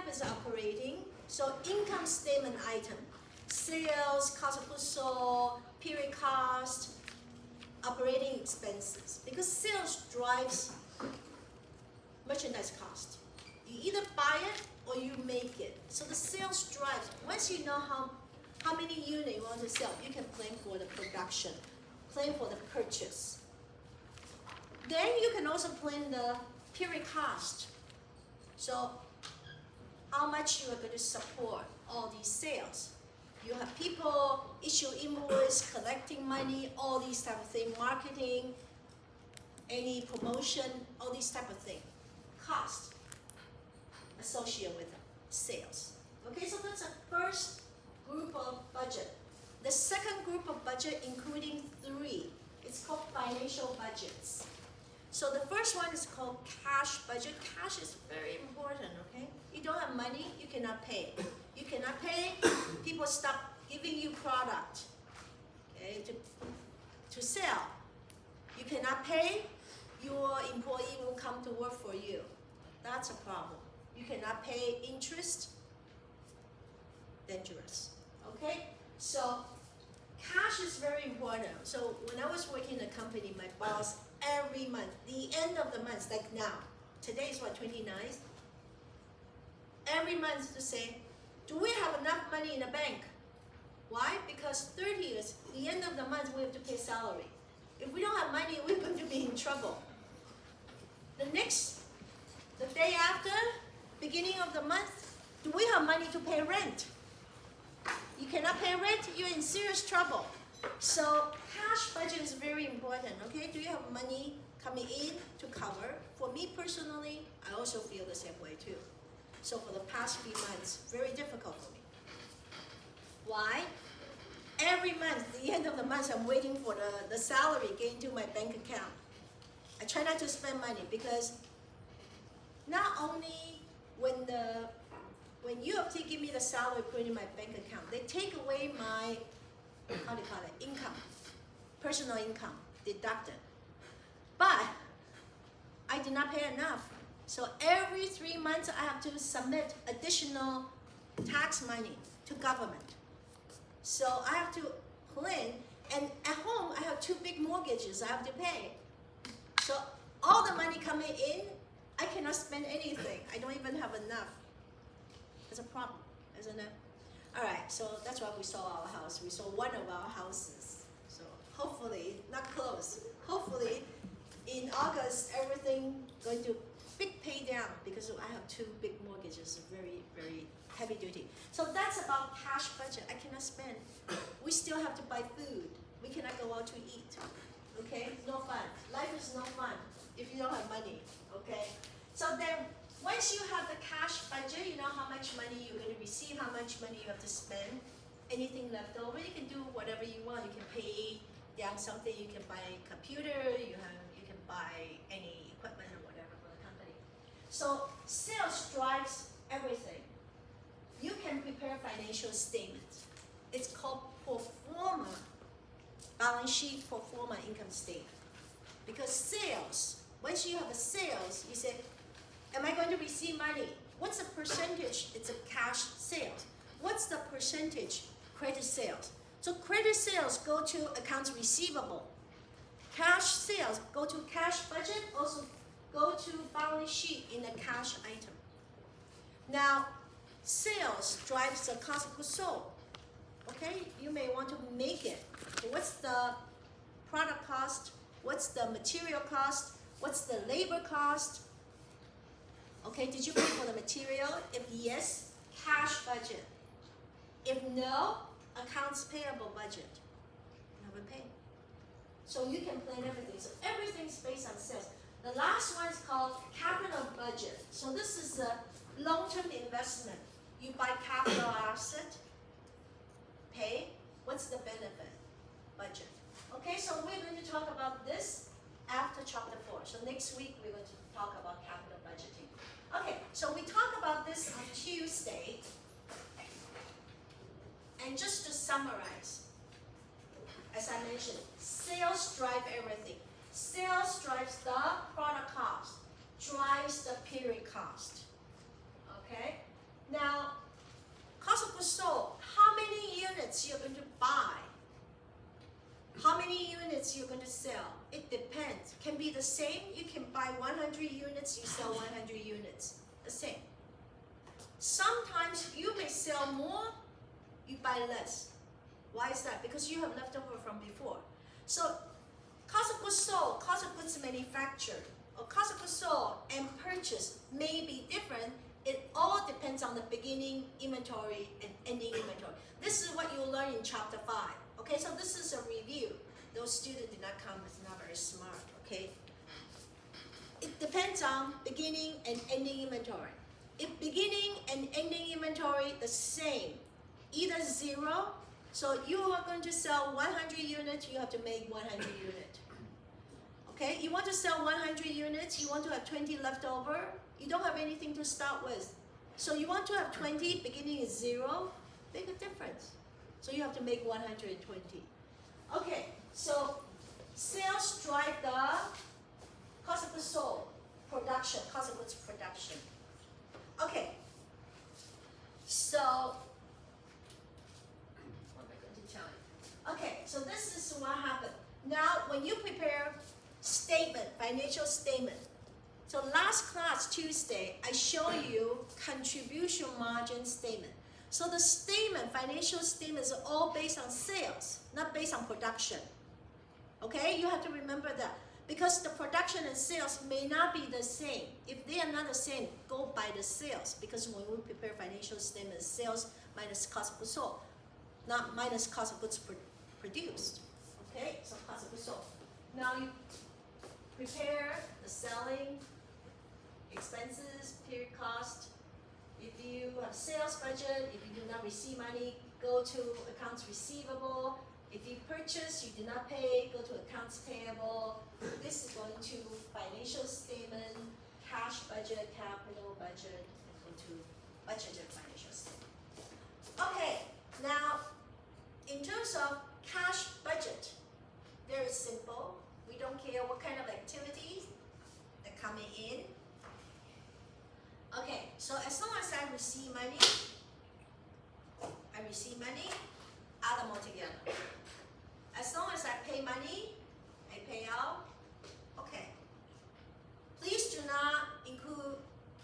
is operating. So income statement item, sales, cost of goods sold, period cost, operating expenses. Because sales drives merchandise cost. You either buy it or you make it. So the sales drives. Once you know how many units you want to sell, you can plan for the production, plan for the purchase. Then you can also plan the period cost. So how much you are going to support all these sales. You have people issue invoice, collecting money, all these type of things, marketing, any promotion, all these type of things. Cost associated with sales. Okay, so that's the first group of budget. The second group of budget including three. It's called financial budgets. So the first one is called cash budget. Cash is very important, okay? You don't have money, you cannot pay. You cannot pay, people stop giving you product, okay, to sell. You cannot pay, your employee will come to work for you. That's a problem. You cannot pay interest, dangerous, okay? So cash is very important. So when I was working in a company, my boss, every month, the end of the month, like now, today is what, 29th? Every month to say, do we have enough money in the bank? Why? Because 30th, the end of the month, we have to pay salary. If we don't have money, we're going to be in trouble. The day after, beginning of the month, do we have money to pay rent? You cannot pay rent, you're in serious trouble. So cash budget is very important, okay? Do you have money coming in to cover? For me personally, I also feel the same way too. So for the past few months, very difficult for me. Why? Every month, the end of the month, I'm waiting for the salary getting to my bank account. I try not to spend money because not only when you have to give me the salary put in my bank account, they take away my, how do you call it, income, personal income, deducted. But I did not pay enough. So every 3 months, I have to submit additional tax money to government. So I have to plan, and at home, I have 2 big mortgages I have to pay. So all the money coming in, I cannot spend anything. I don't even have enough. It's a problem, isn't it? All right, so that's why we sold our house. We sold one of our houses. So hopefully, not close. Hopefully, in August, everything going to big pay down because I have 2 big mortgages, very, very heavy duty. So that's about cash budget. I cannot spend. We still have to buy food. We cannot go out to eat. Okay, no fun. Life is no fun if you don't have money. Okay, so then once you have the cash budget, you know how much money you're going to receive, how much money you have to spend. Anything left over, you can do whatever you want. You can pay down something. You can buy a computer. You can buy any equipment or whatever for the company. So sales drives everything. You can prepare financial statements. It's called pro forma balance sheet, pro forma income statement. Because sales, once you have a sales, you say, am I going to receive money? What's the percentage? It's a cash sales. What's the percentage? Credit sales. So credit sales go to accounts receivable. Cash sales go to cash budget, also go to balance sheet in a cash item. Now, sales drives the cost of goods sold. Okay, you may want to make it. What's the product cost? What's the material cost? What's the labor cost? Okay, did you pay for the material? If yes, cash budget. If no, accounts payable budget. You haven't paid. So you can plan everything. So everything's based on sales. The last one is called capital budget. So this is a long-term investment. You buy capital asset, pay. What's the benefit? Budget. Okay, so we're going to talk about this after chapter 4. So next week we're going to talk about capital budgeting. Okay, so we talk about this on Tuesday. And just to summarize, as I mentioned, sales drive everything. Sales drives the product cost, drives the period cost. Okay? units you're going to sell? It depends. Can be the same. You can buy 100 units, you sell 100 units. The same. Sometimes you may sell more, you buy less. Why is that? Because you have leftover from before. So cost of goods sold, cost of goods manufactured, or cost of goods sold and purchase may be different. It all depends on the beginning inventory and ending inventory. This is what you'll learn in chapter 5. Okay, so this is a review. Those students did not come, it's not very smart, okay? It depends on beginning and ending inventory. If beginning and ending inventory the same, either 0, so you are going to sell 100 units, you have to make 100 units. Okay, you want to sell 100 units, you want to have 20 left over, you don't have anything to start with. So you want to have 20, beginning is 0, make a difference. So you have to make 120. Okay, so sales drive the cost of goods sold, production, cost of goods production. Okay, so what am I going to tell you? Okay, so this is what happened. Now, when you prepare statement, financial statement, so last class, Tuesday, I show you contribution margin statement. So the statement, financial statements are all based on sales, not based on production. Okay, you have to remember that. Because the production and sales may not be the same. If they are not the same, go by the sales. Because when we prepare financial statements, sales minus cost of goods sold, not minus cost of goods produced. Okay, so cost of goods sold. Now you prepare the selling, expenses, period cost. If you have sales budget, if you do not receive money, go to accounts receivable. If you purchase, you did not pay, go to accounts payable. This is going to financial statement, cash budget, capital budget, and go to budgeted financial statement. Okay, now in terms of cash budget, very simple. We don't care what kind of activities are coming in. Okay, so as long as I receive money, add them all together. As long as I pay money, I pay out. Okay. Please do not include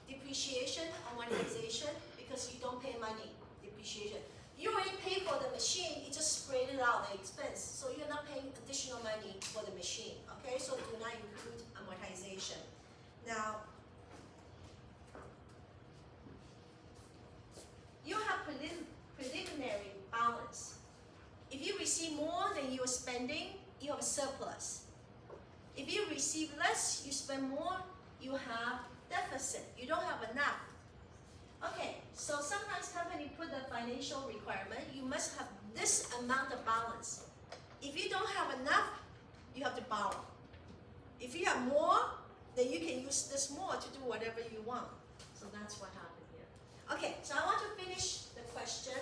depreciation or amortization because you don't pay money, depreciation. You already pay for the machine, you just spread it out, the expense. So you're not paying additional money for the machine. Okay, so do not include amortization. Now, you have preliminary balance. If you receive more than you are spending, you have a surplus. If you receive less, you spend more, you have deficit. You don't have enough. Okay, so sometimes company put a financial requirement, you must have this amount of balance. If you don't have enough, you have to borrow. If you have more, then you can use this more to do whatever you want. So that's what happened here. Okay, so I want to finish the question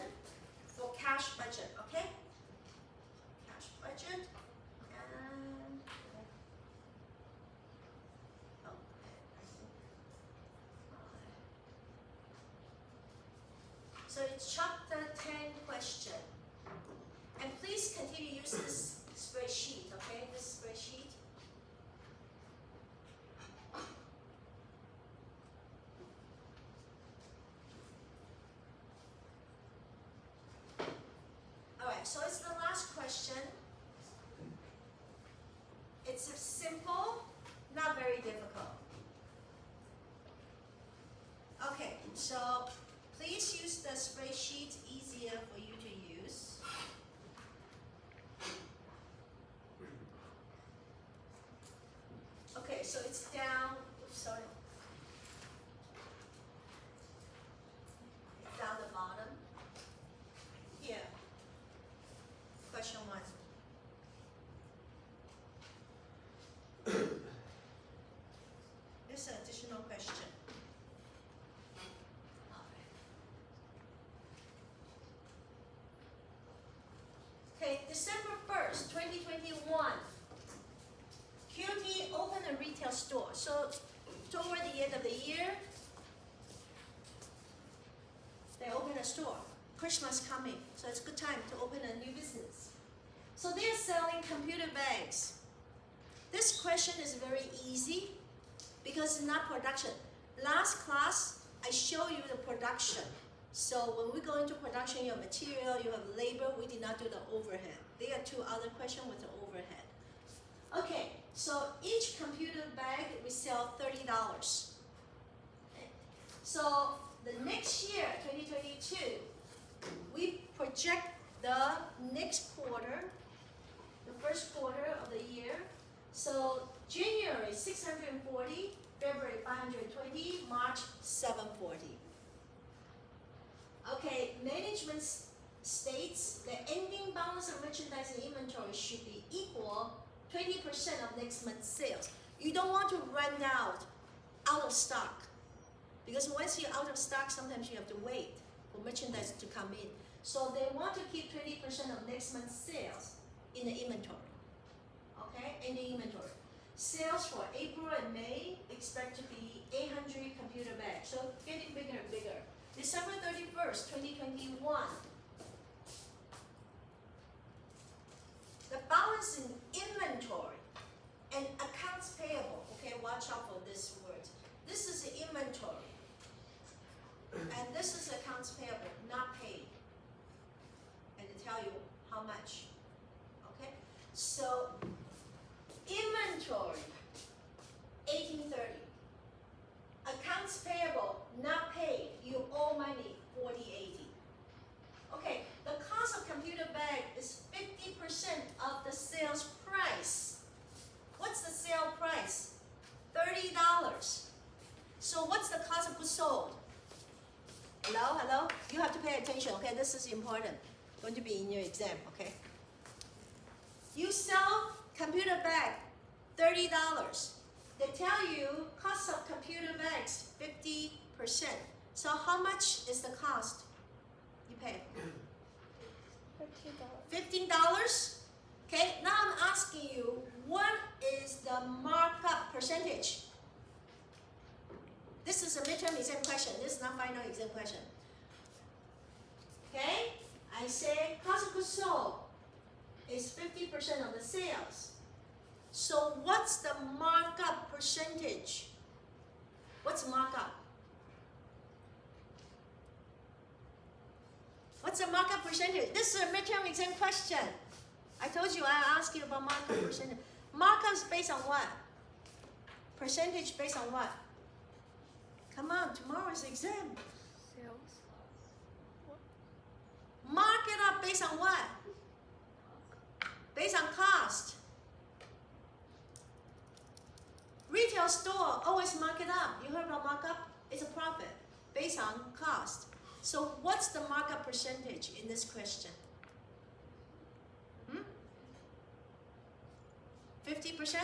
for cash budget, okay? Cash budget, and so it's chapter 10 question. And please continue to use this spreadsheet, okay? This spreadsheet. Alright, so it's the last question. It's simple, not very difficult. Okay, so please use the spreadsheet, easier for you to use. Okay, so it's down, oops, sorry. It's down the bottom. Here. Question 1. This is an additional question. Okay, December 1st, 2021, QT opened a retail store. So toward the end of the year, they open a store. Christmas coming, so it's a good time to open a new business. So they're selling computer bags. This question is very easy because it's not production. Last class, I show you the production. So when we go into production, you have material, you have labor, we did not do the overhead. There are two other questions with the overhead. Okay, so each computer bag, we sell $30. Okay. So the next year, 2022, we project the next quarter, the first quarter of the year. So January 640, February 520, March 740. Okay, management states the ending balance of merchandise and inventory should be equal 20% of next month's sales. You don't want to run out of stock. Because once you're out of stock, sometimes you have to wait for merchandise to come in. So they want to keep 20% of next month's sales in the inventory. Okay, in the inventory. Sales for April and May expect to be 800 computer bags. So getting bigger and bigger. December 31st, 2021. The balance in inventory and accounts payable. Okay, watch out for this word. This is the inventory. And this is accounts payable, not paid. And to tell you how much. Okay? So inventory, 1830. Accounts payable, not paid. You owe money, 4080. Okay, the cost of computer bag is 50% of the sales price. What's the sale price? $30. So what's the cost of goods sold? Hello, hello? You have to pay attention, okay? This is important. Going to be in your exam, okay? You sell computer bag, $30. They tell you cost of computer bags, 50%. So how much is the cost you pay? $15. Okay, now I'm asking you, what is the markup percentage? This is a midterm exam question. This is not final exam question. Okay, I say cost of goods sold is 50% of the sales. So what's the markup percentage? What's markup? What's the markup percentage? This is a midterm exam question. I told you I asked you about markup percentage. Markup is based on what? Percentage based on what? Come on, tomorrow's exam. Sales. Mark it up based on what? Based on cost. Retail store always mark it up. You heard about markup? It's a profit based on cost. So what's the markup percentage in this question? 50%?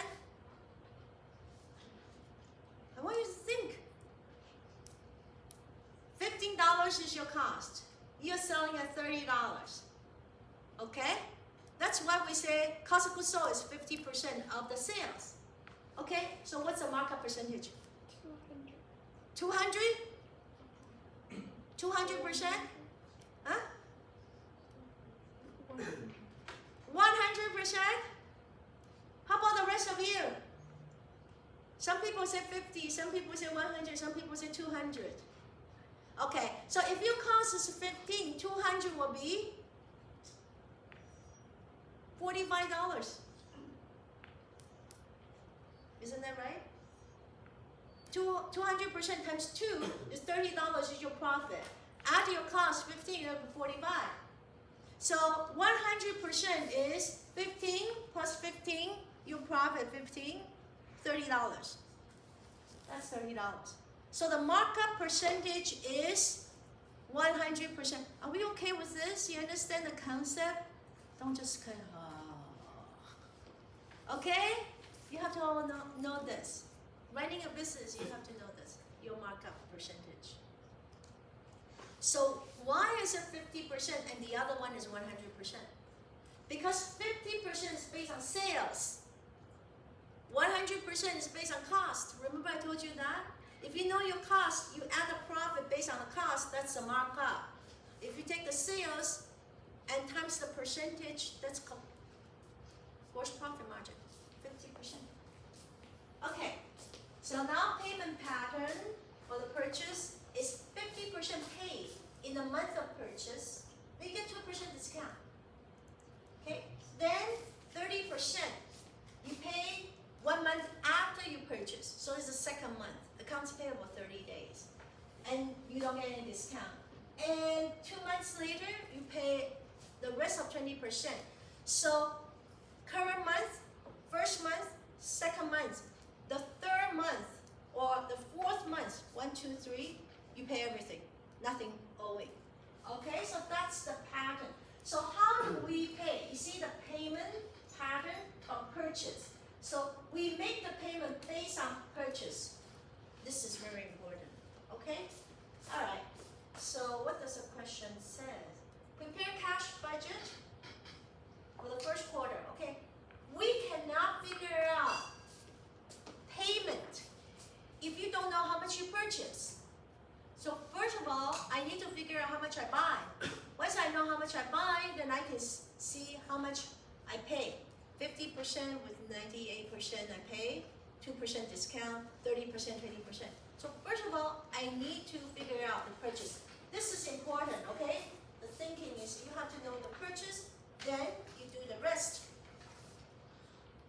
I want you to think. $15 is your cost. You're selling at $30. Okay? That's why we say cost of goods sold is 50% of the sales. Okay? So what's the markup percentage? 200. 200%? Huh? 100%? How about the rest of you? Some people say 50, some people say 100, some people say 200. Okay, so if your cost is 15, 200 will be $45. Isn't that right? 200% times 2 is $30 is your profit. Add your cost 15, it'll be 45. So 100% is 15 plus 15, your profit 15, $30. That's $30. So the markup percentage is 100%. Are we okay with this? You understand the concept? Don't just kind of, okay? You have to all know this. Running a business, you have to know this, your markup percentage. So why is it 50% and the other one is 100%? Because 50% is based on sales. 100% is based on cost. Remember I told you that? If you know your cost, you add the profit based on the cost, that's the markup. If you take the sales and times the percentage, that's gross profit margin, 50%. Okay, so now payment pattern for the purchase is 50% paid in the month of purchase. We get 2% discount. Okay, then 30% you pay 1 month after you purchase. So it's the second month. Accounts payable 30 days. And you don't get any discount. And 2 months later, you pay the rest of 20%. So current month, first month, second month, the third month, or the fourth month, 1, 2, 3, you pay everything, nothing owing. Okay, so that's the pattern. So how do we pay? You see the payment pattern of purchase. So we make the payment based on purchase. This is very important. Okay? All right. So what does the question say? Prepare cash budget for the first quarter. Okay. We cannot figure out payment if you don't know how much you purchase. So first of all, I need to figure out how much I buy. Once I know how much I buy, then I can see how much I pay. 50% with 98% I pay, 2% discount, 30%, 20%. So first of all, I need to figure out the purchase. This is important, okay? The thinking is you have to know the purchase, then you do the rest.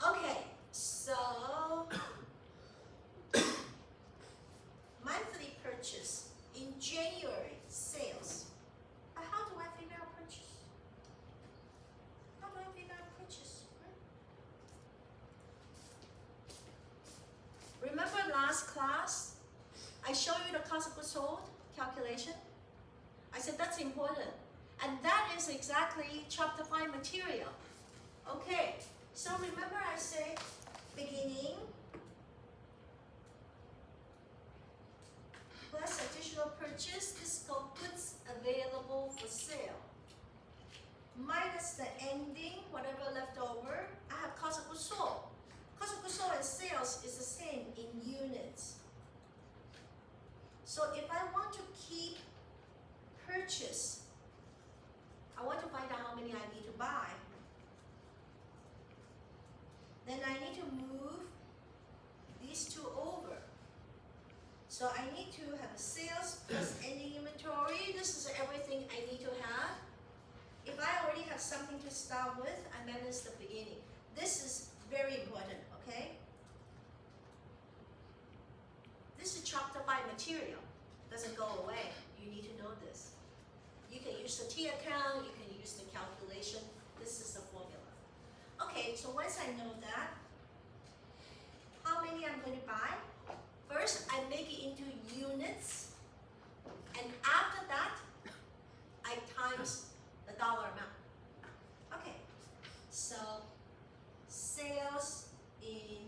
Okay, so monthly purchase in January, sales. But how do I figure out purchase? How do I figure out purchase? Remember last class, I showed you the cost of goods sold calculation? I said that's important. And that is exactly chapter 5 material. Okay, so remember I say beginning plus additional purchase, this is called goods available for sale. Minus the ending, whatever left over, I have cost of goods sold. Cost of goods sold and sales is the same in units. So if I want to keep purchase, I want to find out how many I need to buy. Then I need to move these two over. So I need to have sales plus ending inventory. This is everything I need to have. If I already have something to start with, I manage the beginning. This is very important, okay? This is chapter 5 material. Doesn't go away. You need to know this. You can use the T account, you can use the calculation. This is the formula. Okay, so once I know that, how many I'm going to buy? First, I make it into units, and after that, I times the dollar amount. Okay, so sales in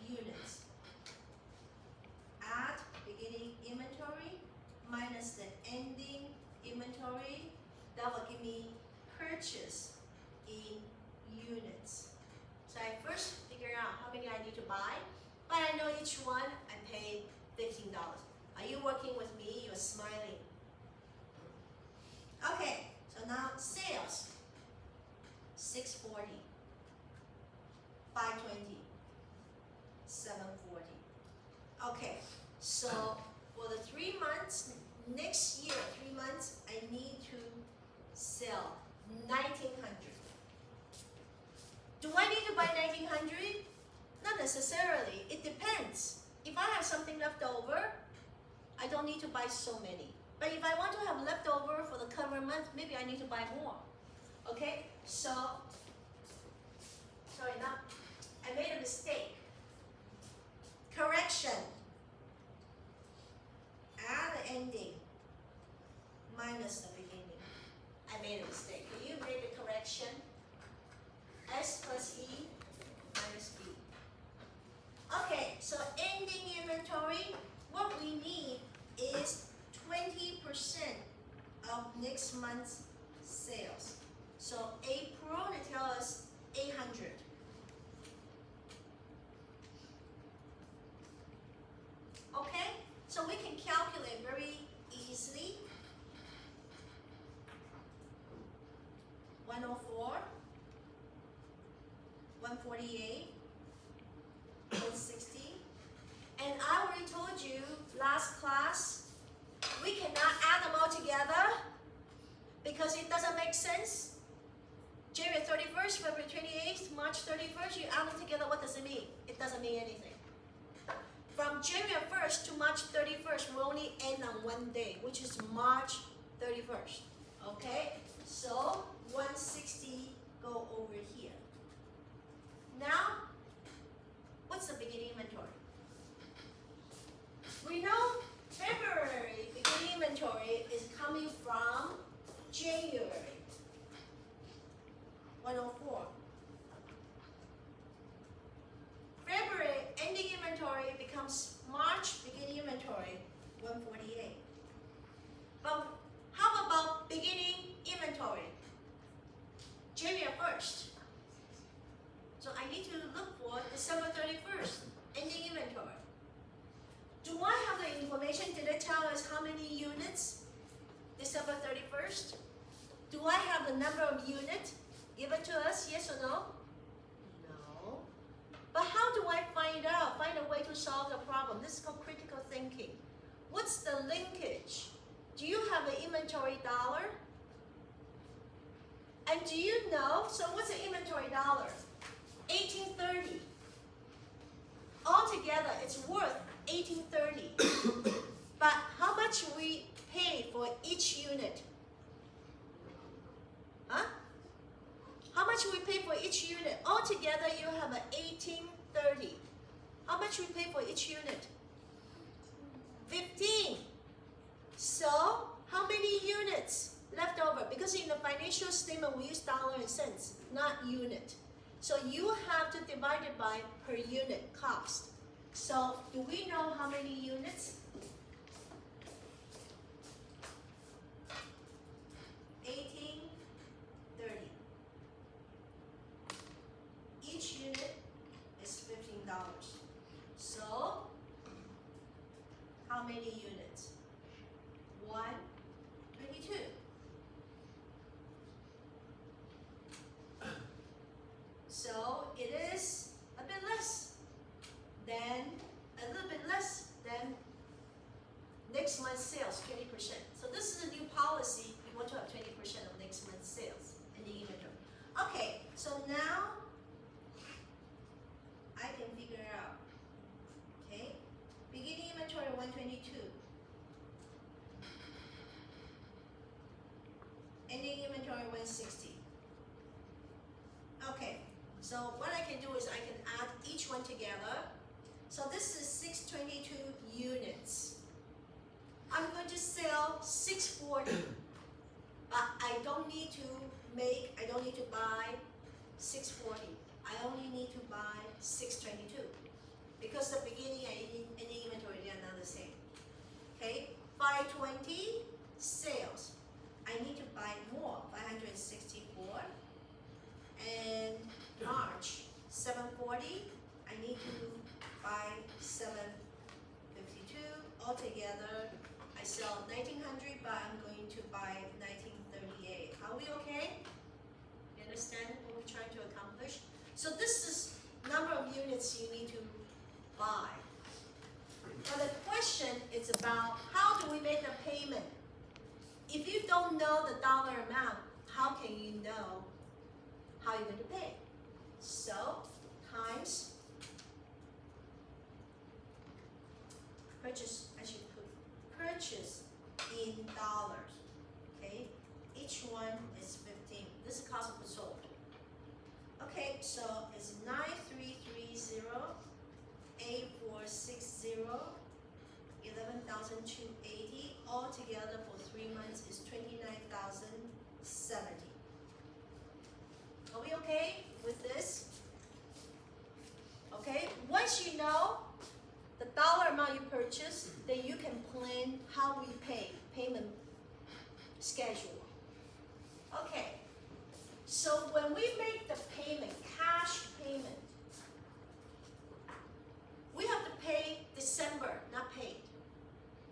units. Add beginning inventory minus the ending inventory. That will give me purchase in units. So I first figure out how many I need to buy, but I know each one I pay $15. Are you working with me? You're smiling. Okay, so now sales. 640, 520, 740. Okay, so for the 3 months, next year, 3 months, I need to sell 1,900. Do I need to buy 1,900? Not necessarily. It depends. If I have something left over, I don't need to buy so many. But if I want to have leftover for the current month, maybe I need to buy more. Okay? So, sorry, now I made a mistake. Correction. Add the ending minus the beginning. I made a mistake. Can you make the correction? S plus E minus B. Okay, so ending inventory, what we need is 20% of next month's sales. So April, they tell us 800. Okay, so we can calculate very easily. 104 148, 160. And I already told you last class, we cannot add them all together because it doesn't make sense. January 31st, February 28th, March 31st, you add them together, what does it mean? It doesn't mean anything. From January 1st to March 31st, we only end on one day, which is March 31st. Okay? So 160 go over here. Now, what's the beginning inventory? We know February beginning inventory is coming from January, 104. February ending inventory becomes March beginning inventory, 148. But how about beginning inventory? January 1st. So I need to look for December 31st, ending inventory. Do I have the information? Did it tell us how many units? December 31st? Do I have the number of units? Give it to us, yes or no? No. But how do I find out? Find a way to solve the problem. This is called critical thinking. What's the linkage? Do you have an inventory dollar? And do you know, so what's the inventory dollar? 1830. Altogether, it's worth 1830. But how much we pay for each unit? Huh? How much we pay for each unit? Altogether, you have an 1830. How much we pay for each unit? 15. So, how many units left over? Because in the financial statement, we use dollar and cents, not unit. So you have to divide it by per unit cost. So do we know how many units? 1830. Each unit is $15. So how many units? 122. So it is a bit less than, a little bit less than next month's sales, 20%. So this is a new policy. We want to have 20% of next month's sales in the inventory. Okay, so now I can figure out, okay, beginning inventory 122. Ending inventory 160. Okay. So what I can do is I can add each one together. So this is 622 units. I'm going to sell 640, but I don't need to buy 640. I only need to buy 622 because the beginning and ending inventory, they are not the same. Okay, 520 sales. I need to buy more, 564. And March 740, I need to buy 752. Altogether, I sell 1900, but I'm going to buy 1938. Are we okay? You understand what we're trying to accomplish? So this is number of units you need to buy. But the question is about how do we make the payment? If you don't know the dollar amount, how can you know how you're going to pay? So, times purchase, I should put purchase in dollars, okay? Each one is 15. This is cost of goods sold. Okay, so it's 9330, 8460, 11,280. All together for 3 months is 29,070. Are we okay with this? Okay, once you know the dollar amount you purchase, then you can plan how we pay, payment schedule. Okay, so when we make the payment, cash payment, we have to pay December, not paid.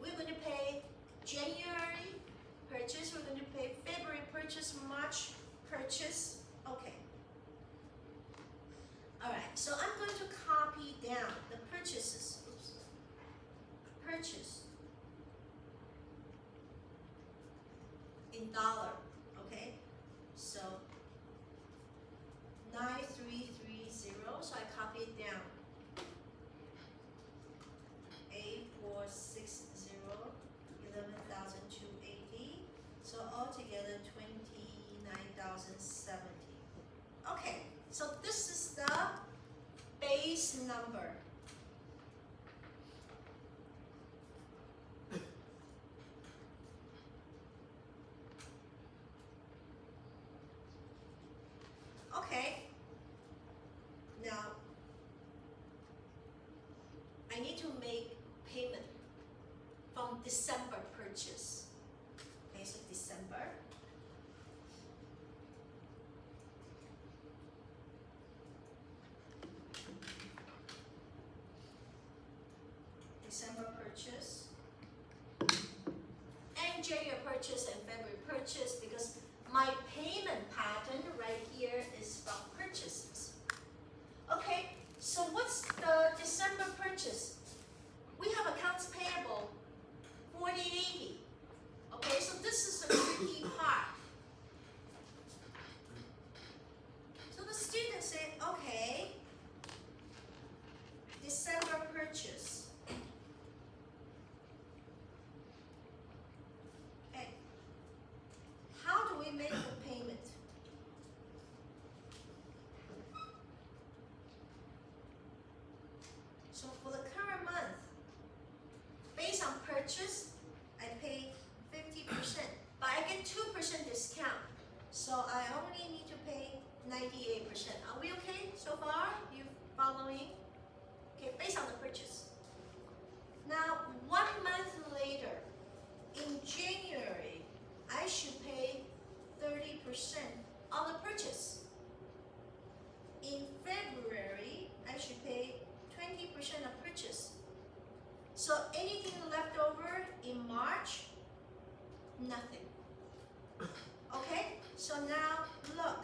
We're going to pay January purchase, we're going to pay February purchase, March purchase. Okay. in dollar, okay? So 9330, so I copy it down. 8460, 11,280. So altogether 29,070. Okay, so this is the base number. Okay, now I need to make payment from December purchase. Okay, so December. December purchase. And January purchase and February purchase, because my payment pattern right here is from purchases. Okay, so what's the December purchase? We have accounts payable 4080. Okay, so this is the tricky part. So the student said, okay, December purchase. Okay, how do we make the payment? So for the current month, based on purchase, I pay 50%, but I get 2% discount. So I only need to pay 98%. Are we okay so far? You following? Okay, based on the purchase. Now, 1 month later, in January, I should pay 30% on the purchase. In February, I should pay 20% of purchase. So anything left over in March? Nothing. Okay, so now look.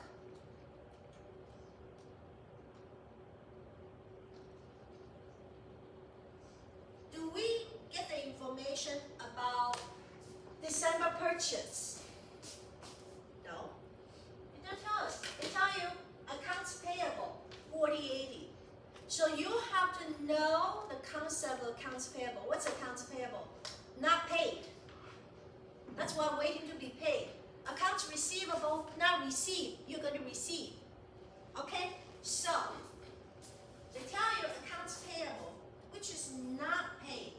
Do we get the information about December purchase? No. It doesn't tell us. It tells you accounts payable, 4080. So you have to know the concept of accounts payable. What's accounts payable? Not paid. That's why I'm waiting to be paid. Accounts receivable, not received. You're going to receive. Okay? So, they tell you accounts payable, which is not paid.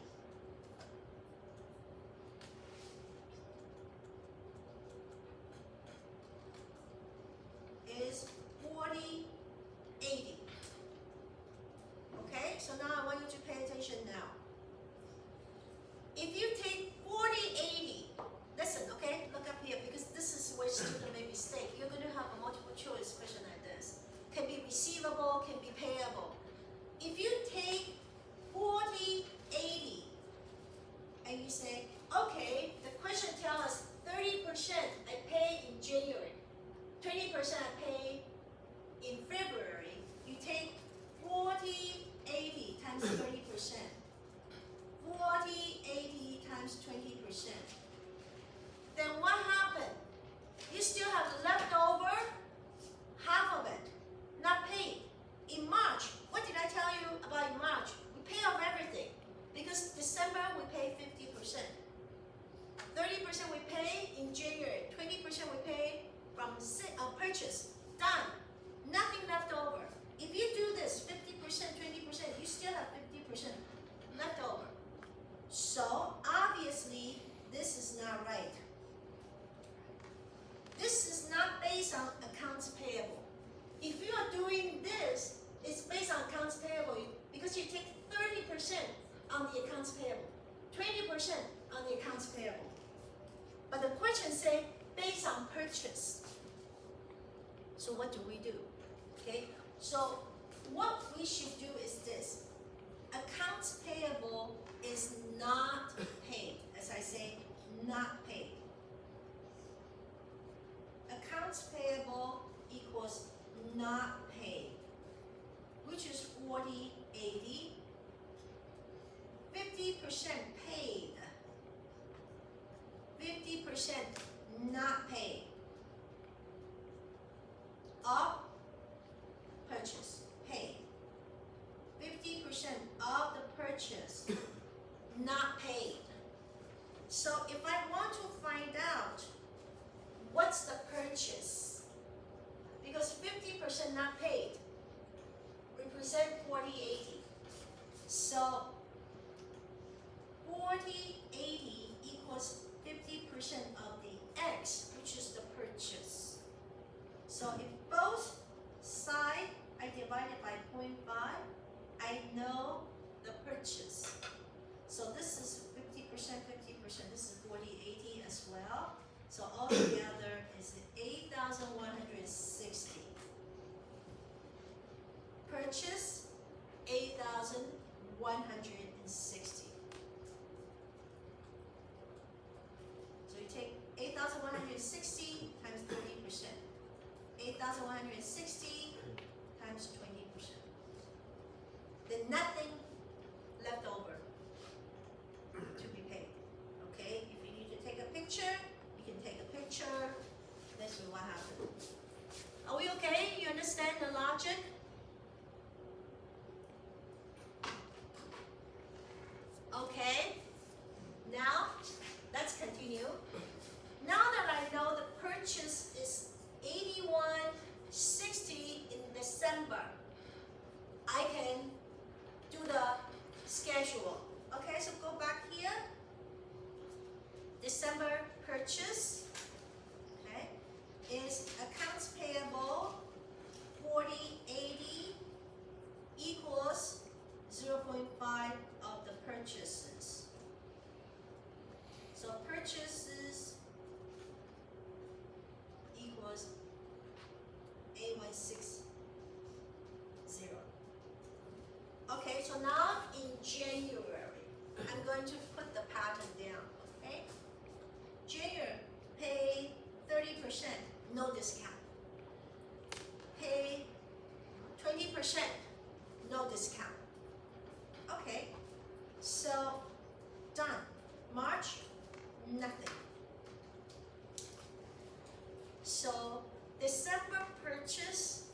Is 4080. Okay, so now I want you to pay attention now. If you take 4080, listen, okay, look up here, because this is where students make mistake. You're going to have a multiple choice question like this. Can be receivable, can be payable. If you take 4080 and you say, okay, the question tells us 30% I pay in January, 20% I pay in February. You take 4080 times 30%. 4080 times 20%. Then what happened? You still have leftover half of it, not paid. In March, what did I tell you about in March? We pay off everything, because December we pay 50%. 30% we pay in January, 20% we pay from purchase. Done. Nothing left over. If you do this 50%, 20%, you still have 50% left over. So obviously this is not right. This is not based on accounts payable. If you are doing this, it's based on accounts payable because you take 30% on the accounts payable, 20% on the accounts payable. But the question says based on purchase. So what do we do? Okay, so what we should do is this. Accounts payable is not paid. As I say, not paid. Accounts payable equals not paid, which is 4080. 50% paid, 50% not paid of purchase paid. 50% of the purchase not paid. So if I want to find out what's the purchase, because 50% not paid represent 40/80. So 40/80 equals 50% of the X, which is the purchase. So if both sides I divided by 0.5, I know the purchase. So this is 50%, 50%, this is 40/80 as well. So altogether is 8,160. Purchase 8,160. So you take 8,160 times 30%. 8,160 times 20%. Then nothing left over to be paid. Okay? If you need to take a picture, you can take a picture. This is what happened. Are we okay? You understand the logic? Okay. Now, let's continue. Now that I know the purchase is 81.60 in December, I can do the schedule. Okay, so go back here. December purchase, okay, is accounts payable 40/80 equals 0.5 of the purchases. So purchases equals 8160. Okay, so now in January, I'm going to put the pattern down, okay? January, pay 30%, no discount. Pay 20%, no discount. Okay, so done. March, nothing. So December purchase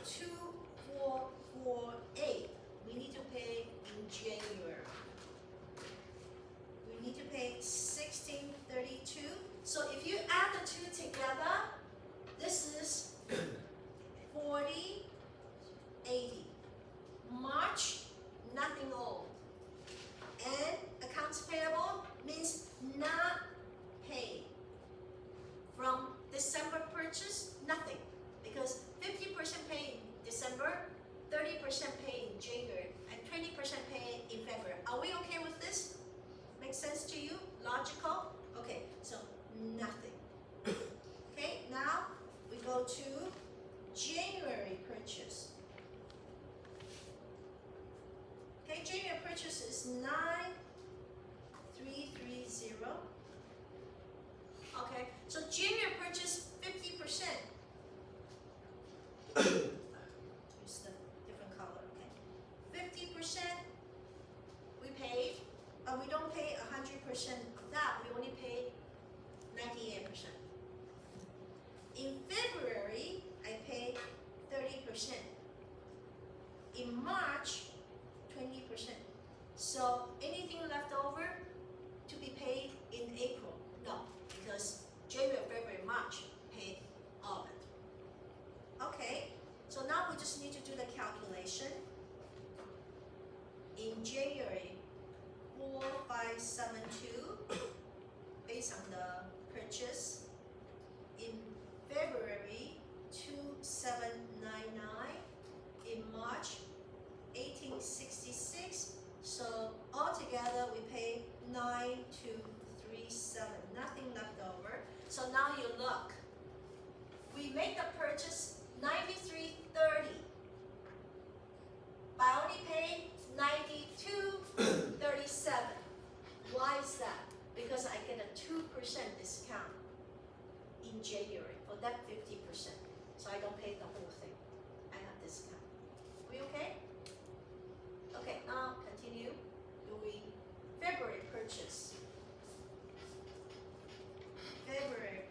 2448. We need to pay in January. We need to pay 1632. So if you add the two together, this is 40/80. March, nothing owed. And accounts payable means not paid. From December purchase, nothing. Because 50% paid in December, 30% paid in January, and 20% paid in February. Are we okay with this? Make sense to you? Logical? Okay, so nothing. Okay, now we go to January purchase. Okay, January purchase is 9330. Okay, so January purchase 50%. Use the different color, okay? 50% we paid, but we don't pay 100% of that. We only pay 98%. In February, I pay 30%. In March, 20%. So anything left over to be paid in April? No, because January, February, March paid all of it. Okay, so now we just need to do the calculation. In January, 4572 based on the purchase. In February, 2799. In March, 1866. So altogether we pay 9237. Nothing left over. So now you look. We make the purchase 9330. But I only paid 9237. Why is that? Because I get a 2% discount in January for that 50%. So I don't pay the whole thing. I have discount. We okay? Okay, now continue doing February purchase. February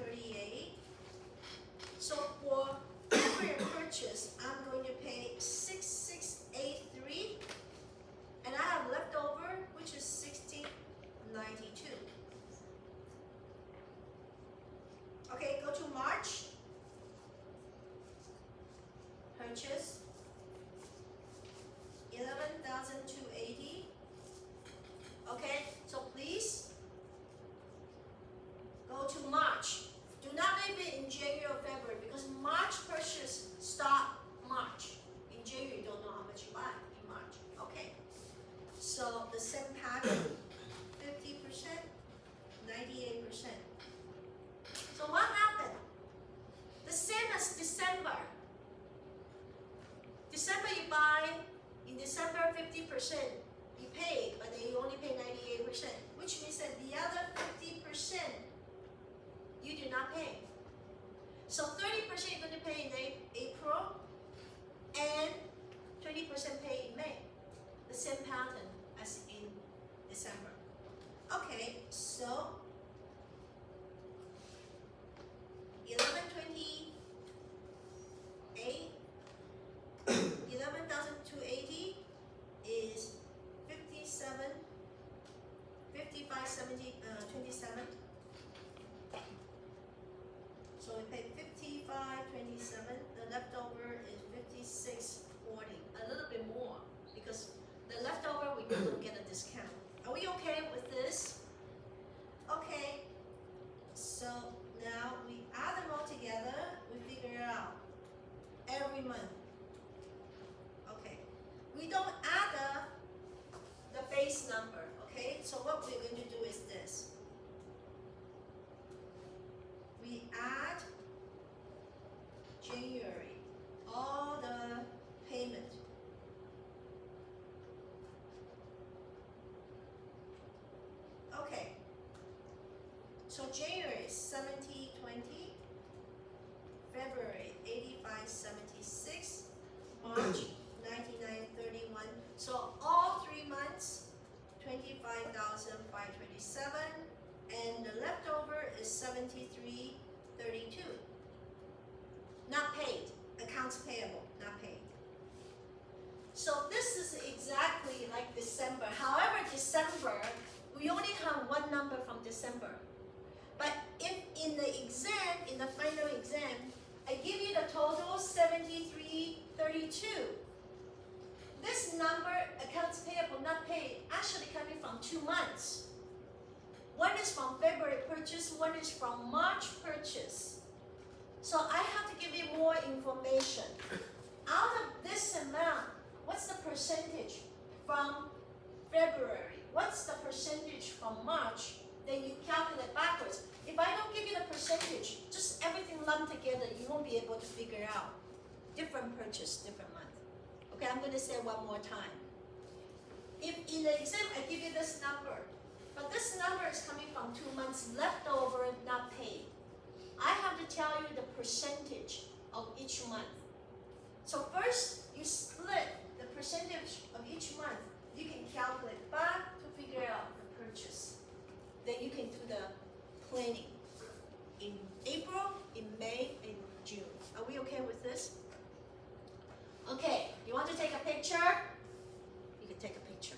$99.38. So for February purchase, I'm going to pay $66.83, and I have leftover, which is $60.92. Okay, go to March. Purchase $11,280. Okay, so please go to March. Do not leave it in January or February, because March purchase start March. In January, you don't know how much you buy in March. Okay, so the same pattern, 50%, 98%. So what happened? The same as December. December you buy, in December 50%, you pay, but then you only pay 98%, which means that the other 50% you do not pay. So 30% you're going to pay in April, and 20% pay in May. The same pattern as in December. Okay, so 11,280 is 57.27. So we pay 55.27. The leftover is 56.40. A little bit more, because the leftover we don't get a discount. Are we okay with this? Okay. So now we add them all together. We figure it out every month. Okay. We don't add the base number. Okay. So what we're going to do is this. We add January, all the payment. Okay. So January 70.20, February 85.76, March 99.31. So all 3 months, 25,527. And the leftover is 73.32. Not paid. Accounts payable, not paid. So this is exactly like December. However, December, we only have one number from December. But if in the exam, in the final exam, I give you the total 73.32. This number, accounts payable, not paid, actually coming from 2 months. One is from February purchase, one is from March purchase. So I have to give you more information. Out of this amount, what's the percentage from February? What's the percentage from March? Then you calculate backwards. If I don't give you the percentage, just everything lumped together, you won't be able to figure out. Different purchase, different month. Okay, I'm going to say one more time. If in the exam I give you this number, but this number is coming from 2 months leftover, not paid, I have to tell you the percentage of each month. So first, you split the percentage of each month. You can calculate back to figure out the purchase. Then you can do the planning in April, in May, in June. Are we okay with this? Okay, you want to take a picture? You can take a picture.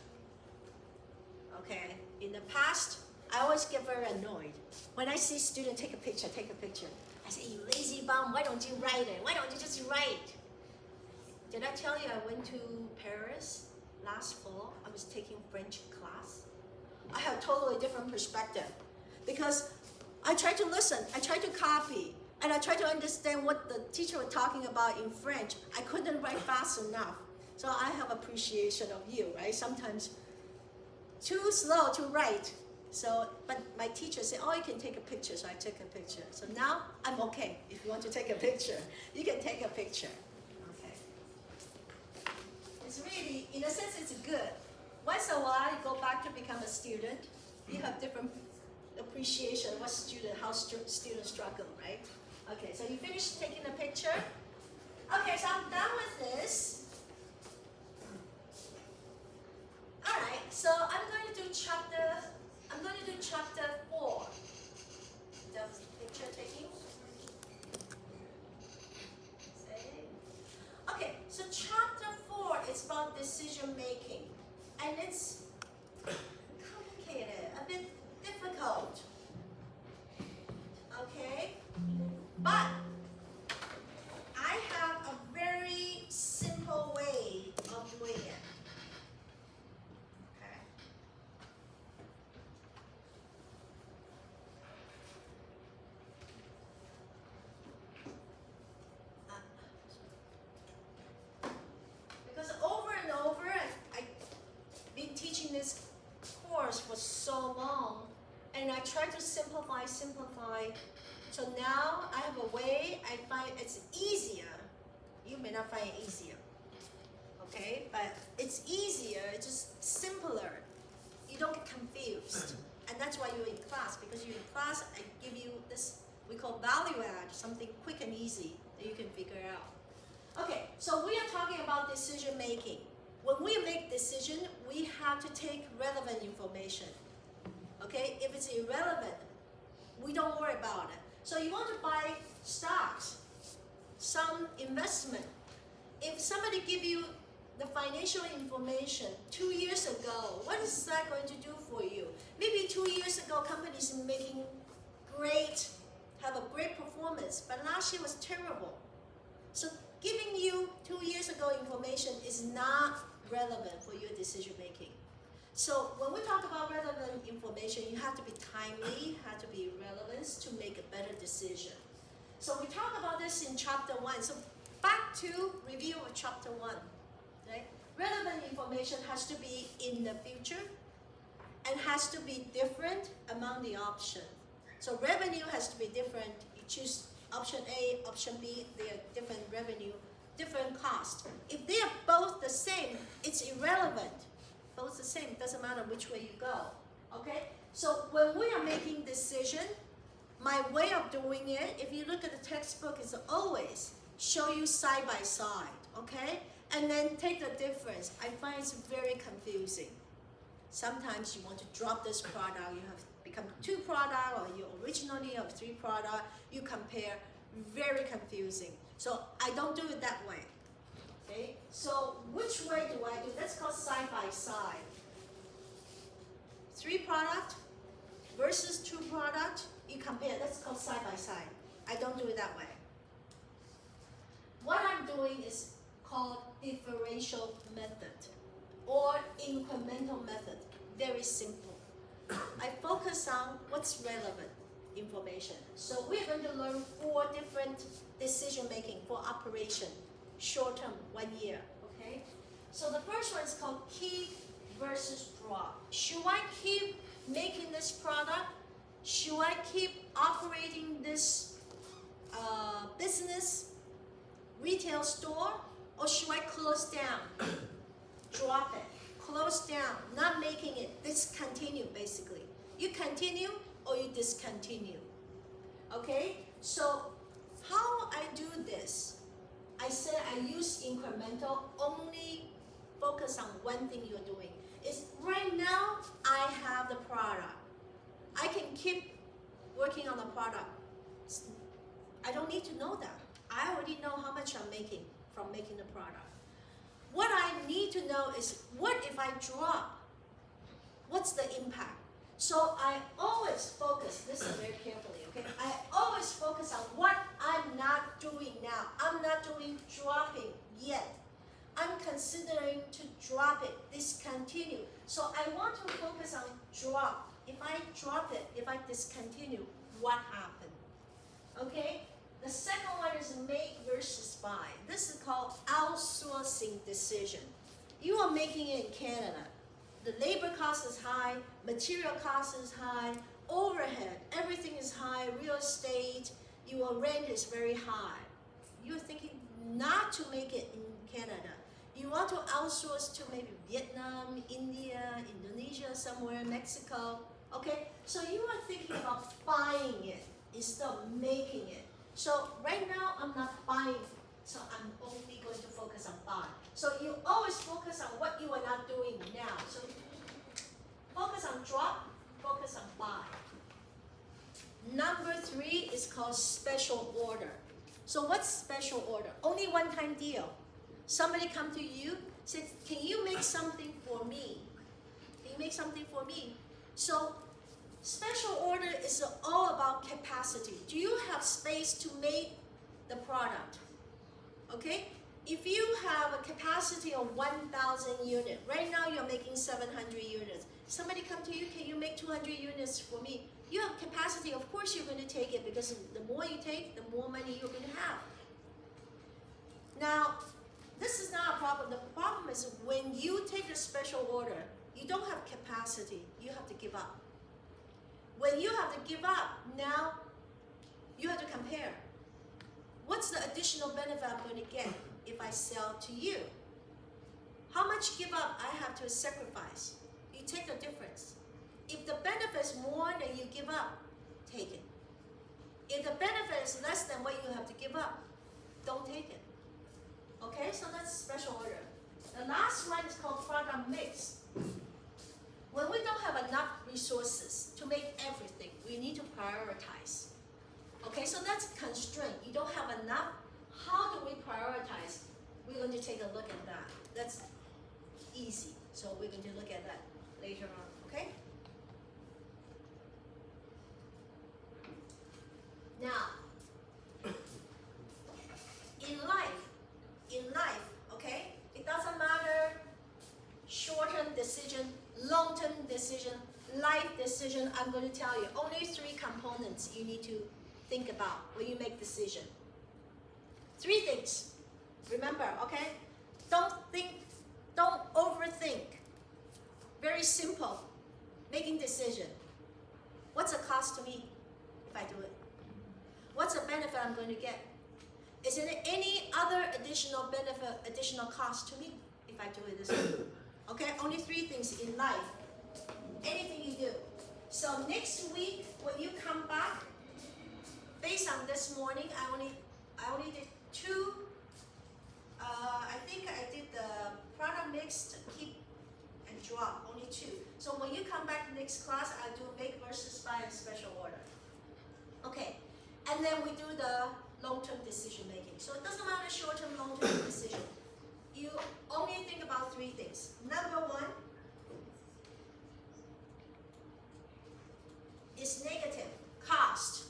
Okay, in the past, I always get very annoyed. When I see students take a picture, I say, you lazy bum, why don't you write it? Why don't you just write? Did I tell you I went to Paris last fall? I was taking French class. I have totally different perspective, because I try to listen, I try to copy, and I try to understand what the teacher was talking about in French. I couldn't write fast enough. So I have appreciation of you, right? Sometimes too slow to write. So, but my teacher said, oh, you can take a picture, so I took a picture. So now I'm okay. If you want to take a picture, you can take a picture. Okay. It's really, in a sense, it's good. Once in a while, you go back to become a student. You have different appreciation of what how students struggle, right? Okay, so you finished taking the picture. Okay, so I'm done with this. All right, so I'm going to do chapter 4. The picture taking. so long, and I try to simplify. So now I have a way, I find it's easier. You may not find it easier, okay? But it's easier, it's just simpler. You don't get confused. And that's why you're in class, because you're in class, I give you this, we call value add, something quick and easy that you can figure out. Okay, so we are talking about decision making. When we make decision, we have to take relevant information. Okay, if it's irrelevant, we don't worry about it. So you want to buy stocks, some investment. If somebody give you the financial information 2 years ago, what is that going to do for you? Maybe 2 years ago, companies making great, have a great performance, but last year was terrible. So giving you 2 years ago information is not relevant for your decision making. So when we talk about relevant information, you have to be timely, have to be relevant to make a better decision. So we talk about this in chapter 1. So back to review of chapter 1. Right? Relevant information has to be in the future and has to be different among the options. So revenue has to be different. You choose option A, option B, they are different revenue, different cost. If they are both the same, it's irrelevant. Both the same, doesn't matter which way you go. Okay? So when we are making decision, my way of doing it, if you look at the textbook, is always show you side by side. Okay? And then take the difference. I find it's very confusing. Sometimes you want to drop this product, you have become 2 products, or you originally have 3 products, you compare, very confusing. So I don't do it that way. Okay, so which way do I do? That's called side by side. 3 products versus 2 products, you compare, that's called side by side. I don't do it that way. What I'm doing is called differential method or incremental method. Very simple. I focus on what's relevant information. So we're going to learn 4 different decision making for operation, short term, 1 year. Okay. So the first one is called keep versus drop. Should I keep making this product? Should I keep operating this business, retail store, or should I close down? Drop it. Close down. Not making it. Discontinue, basically. You continue or you discontinue. Okay? So how I do this? I said I use incremental, only focus on one thing you're doing. Is right now I have the product. I can keep working on the product. I don't need to know that. I already know how much I'm making from making the product. What I need to know is, what if I drop? What's the impact? So I always focus, listen very carefully, okay? I always focus on what I'm not doing now. I'm not doing dropping yet. I'm considering to drop it, discontinue. So I want to focus on drop. If I drop it, if I discontinue, what happened? Okay? The second one is make versus buy. This is called outsourcing decision. You are making it in Canada. The labor cost is high, material cost is high, overhead, everything is high, real estate, your rent is very high. You're thinking not to make it in Canada. You want to outsource to maybe Vietnam, India, Indonesia, somewhere, Mexico. Okay, so you are thinking about buying it instead of making it. So right now I'm not buying, so I'm only going to focus on buy. So you always focus on what you are not doing now. So focus on drop, focus on buy. Number 3 is called special order. So what's special order? Only one-time deal. Somebody come to you, says, can you make something for me? Can you make something for me? So special order is all about capacity. Do you have space to make the product? Okay? If you have a capacity of 1,000 units, right now you're making 700 units. Somebody come to you, can you make 200 units for me? You have capacity, of course you're going to take it, because the more you take, the more money you're going to have. Now, this is not a problem. The problem is when you take a special order, you don't have capacity, you have to give up. When you have to give up, now you have to compare. What's the additional benefit I'm going to get if I sell to you? How much give up I have to sacrifice? You take the difference. If the benefit is more than you give up, take it. If the benefit is less than what you have to give up, don't take it. Okay, so that's special order. The last one is called product mix. When we don't have enough resources to make everything, we need to prioritize. Okay, so that's constraint. You don't have enough. How do we prioritize? We're going to take a look at that. That's easy. So we're going to look at that later on. Okay? Now, in life, okay, it doesn't matter short-term decision, long-term decision, life decision. I'm going to tell you only 3 components you need to think about when you make decision. 3 things. Remember, okay? Don't overthink. Very simple. Making decision. What's the cost to me if I do it? What's the benefit I'm going to get? Is there any other additional benefit, additional cost to me if I do it this way? Okay, only 3 things in life. Anything you do. So next week, when you come back, based on this morning, I only did 2. I think I did the product mix, keep and drop, only 2. So when you come back next class, I do make versus buy and special order. Okay, and then we do the long-term decision making. So it doesn't matter short-term, long-term decision. You only think about 3 things. Number 1 is negative, cost.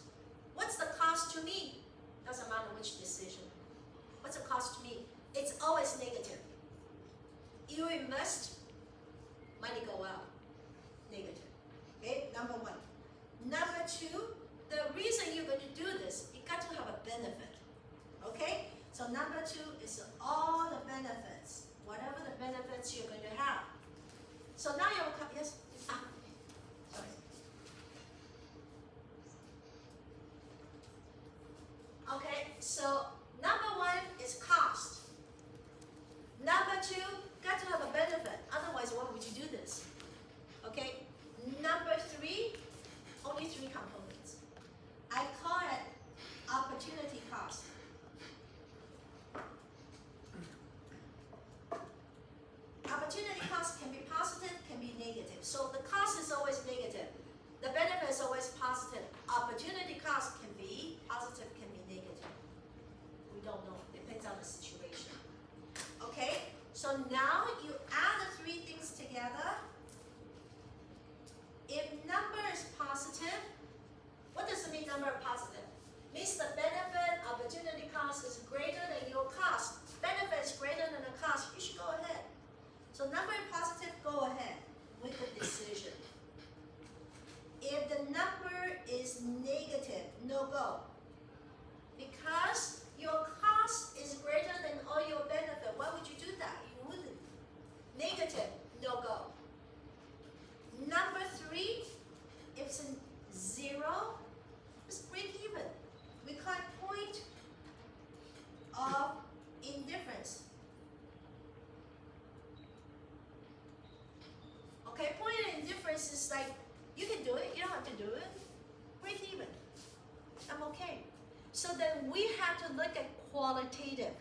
What's the cost to me? Doesn't matter which decision. What's the cost to me? It's always negative. You invest, money go out, negative. Okay, number 1. Number 2, the reason you're going to do this, you got to have a benefit. Okay, so number 2 is all the benefits, whatever the benefits you're going to have. So now you'll come, yes? Sorry. Okay, so number 1 is cost. Number 2, got to have a benefit. Otherwise, why would you do this? Okay. Number 3, only 3 components. I call it opportunity cost. Opportunity cost can be positive, can be negative. So the cost is always negative. The benefit is always positive. Opportunity cost can be positive, can be negative. We don't know. Depends on the situation. Okay? So now you add the 3 things together. If number is positive, what does it mean number is positive? Means the benefit, opportunity cost is greater than your cost. Benefit is greater than the cost. You should go ahead. So number is positive, go ahead with the decision. If the number is negative, no go. Because your cost is greater than all your benefit. Why would you do that? You wouldn't. Negative, no go. Number 3, if it's a 0, just break even. We call it point of indifference. Okay, point of indifference is like, you can do it, you don't have to do it. Break even. I'm okay. So then we have to look at qualitative.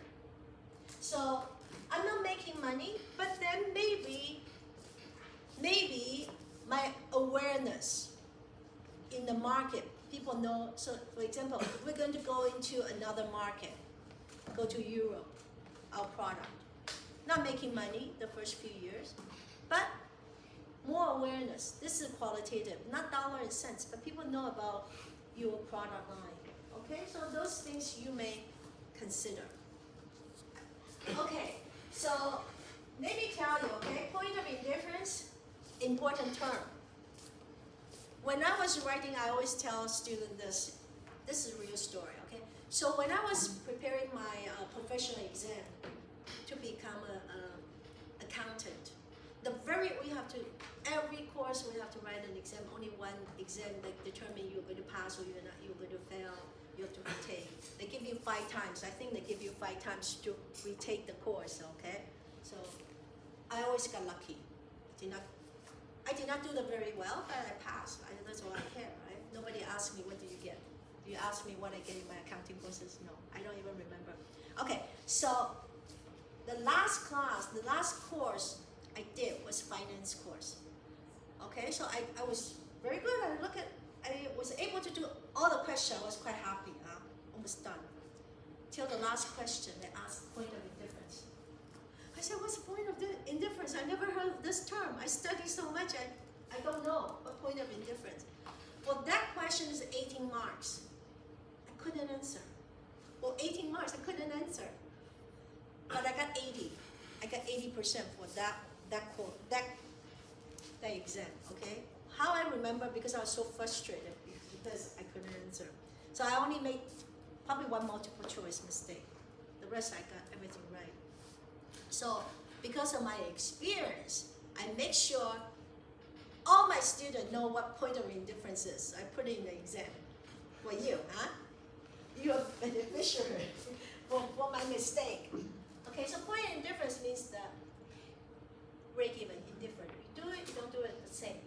So I'm not making money, but then maybe my awareness in the market, people know. So for example, if we're going to go into another market, go to Europe, our product. Not making money the first few years, but more awareness. This is qualitative, not dollar and cents, but people know about your product line. Okay, so those things you may consider. Okay, so let me tell you, okay, point of indifference, important term. When I was writing, I always tell students this. This is a real story, okay? So when I was preparing my professional exam to become an accountant, the very every course we have to write an exam, only one exam that determine you're going to pass or you're going to fail, you have to retake. They give you 5 times. I think they give you 5 times to retake the course, okay? So I always got lucky. I did not do that very well, but I passed. That's all I care, right? Nobody asked me, what do you get? You asked me what I get in my accounting courses? No, I don't even remember. Okay, so the last course I did was finance course. Okay, so I was very good. I was able to do all the questions. I was quite happy, almost done. Till the last question, they asked point of indifference. I said, what's the point of indifference? I never heard of this term. I study so much, I don't know what point of indifference. Well, that question is 18 marks. I couldn't answer. Well, 18 marks, I couldn't answer. But I got 80. I got 80% for that exam, okay? How I remember, because I was so frustrated because I couldn't answer. So I only made probably one multiple choice mistake. The rest I got everything right. So because of my experience, I make sure all my students know what point of indifference is. I put it in the exam for you, huh? You're a beneficiary for my mistake. Okay, so point of indifference means the break even, indifferent. You do it, you don't do it, the same.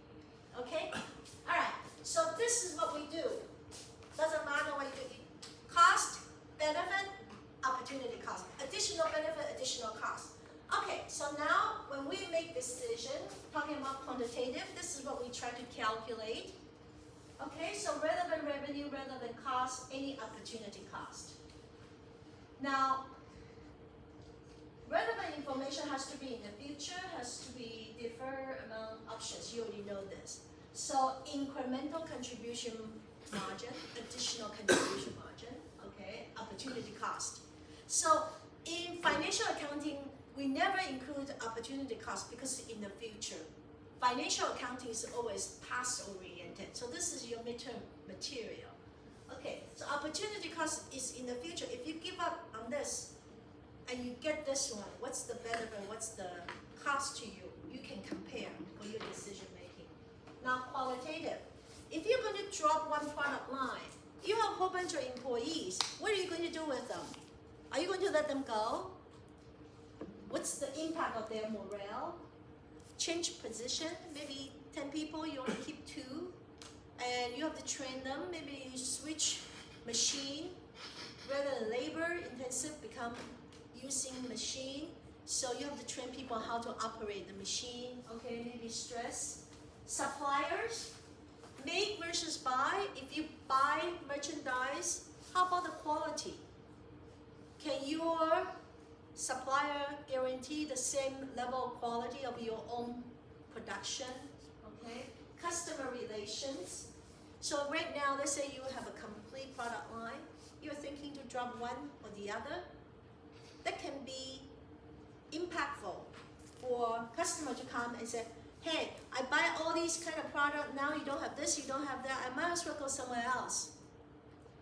Okay? All right, so this is what we do. Doesn't matter what you do. Cost, benefit, opportunity cost. Additional benefit, additional cost. Okay, so now when we make decision, talking about quantitative, this is what we try to calculate. Okay, so relevant revenue, relevant cost, any opportunity cost. Now, relevant information has to be in the future, has to be differ among options. You already know this. So incremental contribution margin, additional contribution margin, okay, opportunity cost. So in financial accounting, we never include opportunity cost because in the future. Financial accounting is always past oriented. So this is your midterm material. Okay, so opportunity cost is in the future. If you give up on this and you get this one, what's the benefit, what's the cost to you? You can compare for your decision making. Now qualitative. If you're going to drop one product line, you have a whole bunch of employees. What are you going to do with them? Are you going to let them go? What's the impact of their morale? Change position, maybe 10 people, you only keep 2. And you have to train them, maybe you switch machine. Rather than labor intensive, become using machine. So you have to train people how to operate the machine. Okay, maybe stress. Suppliers, make versus buy. If you buy merchandise, how about the quality? Can your supplier guarantee the same level of quality of your own production? Okay, customer relations. So right now, let's say you have a complete product line. You're thinking to drop one or the other. That can be impactful for customer to come and say, hey, I buy all these kind of product, now you don't have this, you don't have that, I might as well go somewhere else.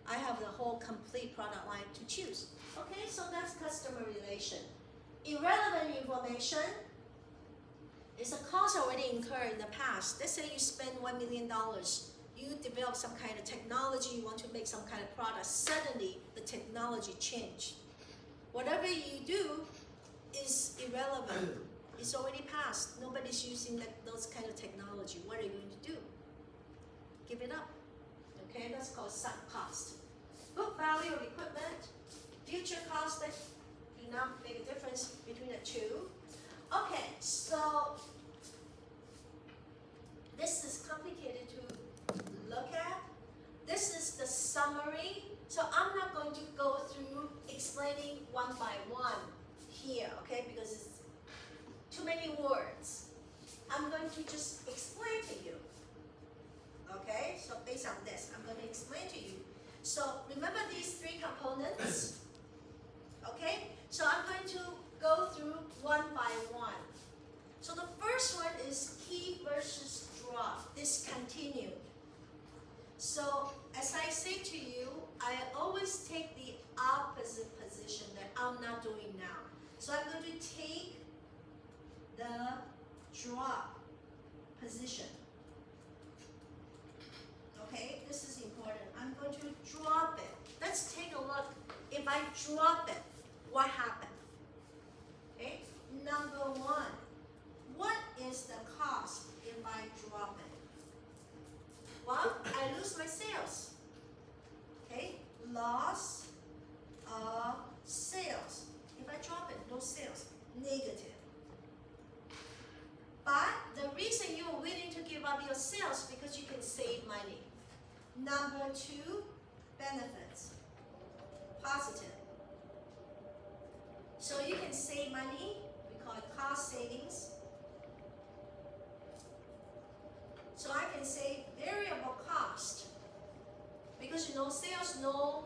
I have the whole complete product line to choose. Okay, so that's customer relation. Irrelevant information is a cost already incurred in the past. Let's say you spend $1 million. You develop some kind of technology, you want to make some kind of product. Suddenly, the technology changed. Whatever you do is irrelevant. It's already past. Nobody's using those kind of technology. What are you going to do? Give it up. Okay, that's called sunk cost. Book value of equipment, future costs that do not make a difference between the two. Okay, so this is complicated to look at. This is the summary. So I'm not going to go through explaining one by one here, okay, because it's too many words. I'm going to just explain to you. Okay, so based on this, I'm going to explain to you. So remember these 3 components? Okay, so I'm going to go through one by one. So the first one is key versus drop, discontinued. So as I say to you, I always take the opposite position that I'm not doing now. So I'm going to take the drop position. Okay, this is important. I'm going to drop it. Let's take a look. If I drop it, what happened? Okay, number one, what is the cost if I drop it? Well, I lose my sales. Okay, loss of sales. If I drop it, no sales, negative. But the reason you're willing to give up your sales because you can save money. Number two, benefits, positive. So you can save money, we call it cost savings. So I can save variable cost because sales, no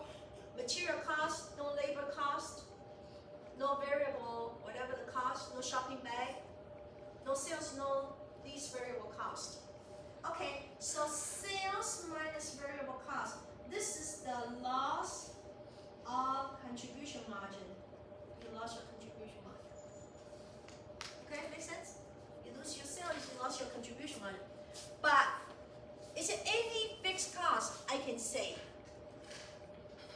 material cost, no labor cost, no variable, whatever the cost, no shopping bag, no sales, no these variable cost. Okay, so sales minus variable cost. This is the loss of contribution margin. You lost your contribution margin. Okay, make sense? You lose your sales, you lost your contribution margin. But is there any fixed cost I can save?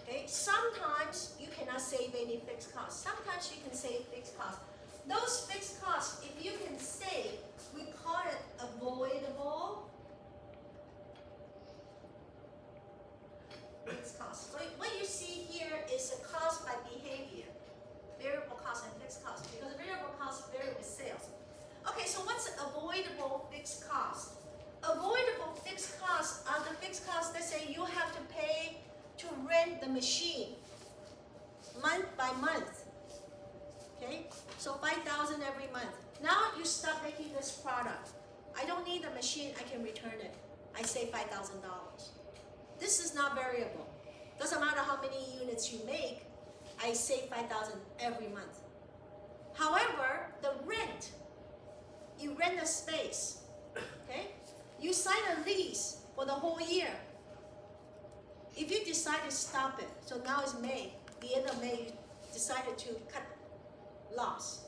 Okay, sometimes you cannot save any fixed costs. Sometimes you can save fixed costs. Those fixed costs, if you can save, we call it avoidable fixed costs. So what you see here is a cost by behavior, variable cost and fixed cost, because variable costs vary with sales. Okay, so what's avoidable fixed cost? Avoidable fixed costs are the fixed costs that say you have to pay to rent the machine month by month. Okay, so 5,000 every month. Now you start making this product. I don't need the machine, I can return it. I save $5,000. This is not variable. Doesn't matter how many units you make, I save 5,000 every month. However, the rent, you rent a space, okay? You sign a lease for the whole year. If you decide to stop it, so now it's May, the end of May, you decided to cut loss.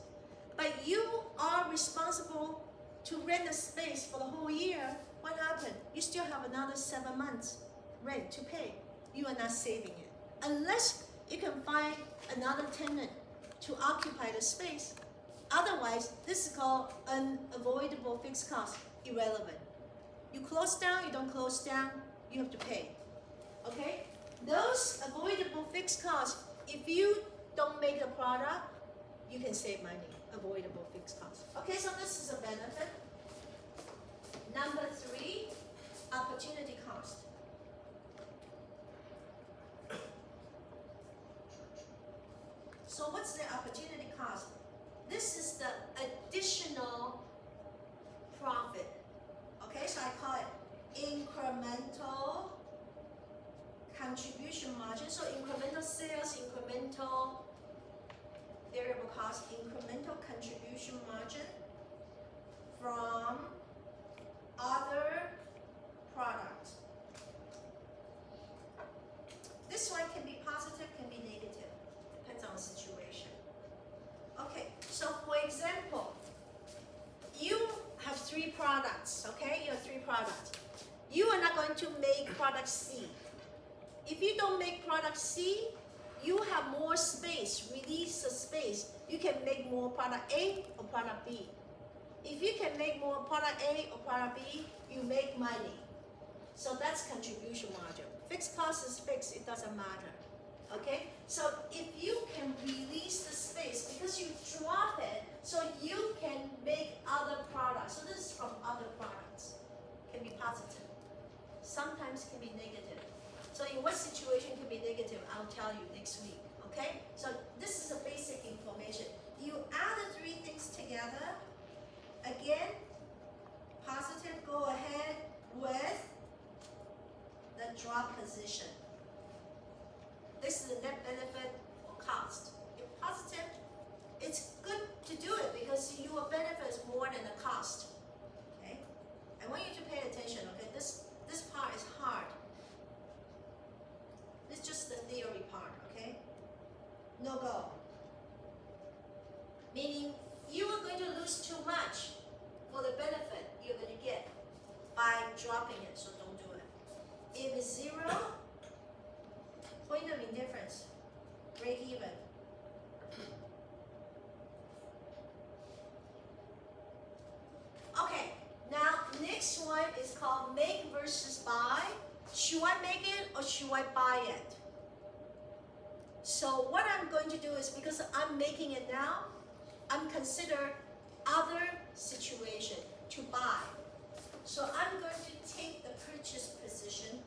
But you are responsible to rent a space for the whole year. What happened? You still have another 7 months rent to pay. You are not saving it. Unless you can find another tenant to occupy the space. Otherwise, this is called unavoidable fixed cost, irrelevant. You close down, you don't close down, you have to pay. Okay? Those avoidable fixed costs, if you don't make a product, you can save money. Avoidable fixed costs. Okay, so this is a benefit. Number three, opportunity cost. So what's the opportunity cost? This is the additional profit. Okay, so I call it incremental contribution margin. So incremental sales, incremental variable cost, incremental contribution margin from other products. This one can be positive, can be negative, depends on the situation. Okay, so for example, you have 3 products, okay? You have 3 products. You are not going to make product C. If you don't make product C, you have more space, release the space. You can make more product A or product B. If you can make more product A or product B, you make money. So that's contribution margin. Fixed cost is fixed, it doesn't matter. Okay? So if you can release the space because you drop it, so you can make other products. So this is from other products. Can be positive. Sometimes can be negative. So in what situation can be negative, I'll tell you next week. Okay? So this is a basic information. You add the 3 things together. Again, positive, go ahead with the drop position. This is the net benefit or cost. If positive, it's good to do it because your benefit is more than the cost. Okay? I want you to pay attention, okay? This part is hard. This is just the theory part, okay? No go. Meaning you are going to lose too much for If it's 0, point of indifference, break even. Okay, now next one is called make versus buy. Should I make it or should I buy it? So what I'm going to do is, because I'm making it now, I'm consider other situation to buy. So I'm going to take the purchase position.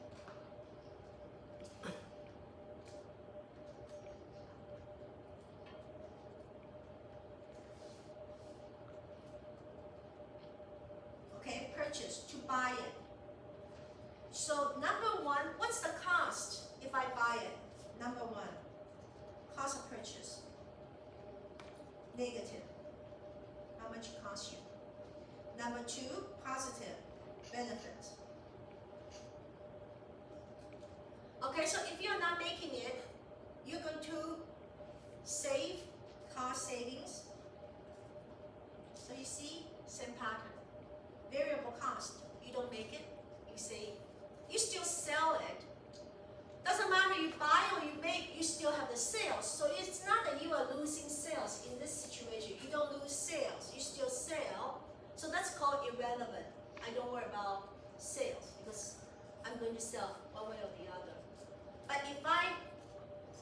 Okay, purchase, to buy it. So number one, what's the cost if I buy it? Number one, cost of purchase, negative. How much it costs you? Number two, positive, benefit. Okay, so if you're not making it, you're going to save, cost savings. So you see, same pattern. Variable cost, you don't make it, you save. You still sell it. Doesn't matter you buy or you make, you still have the sales. So it's not that you are losing sales in this situation. You don't lose sales, you still sell. So that's called irrelevant. I don't worry about sales because I'm going to sell one way or the other. But if I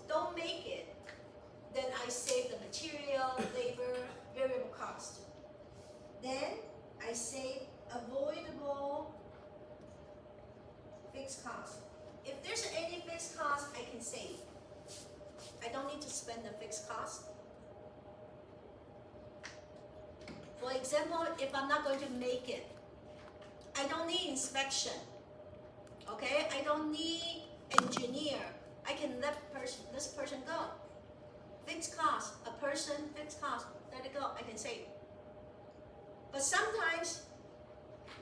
don't make it, then I save the material, labor, variable cost. Then I save avoidable fixed cost. If there's any fixed cost, I can save. I don't need to spend the fixed cost. For example, if I'm not going to make it, I don't need inspection. Okay, I don't need engineer. I can let this person go. Fixed cost, a person, fixed cost, let it go, I can save. But sometimes,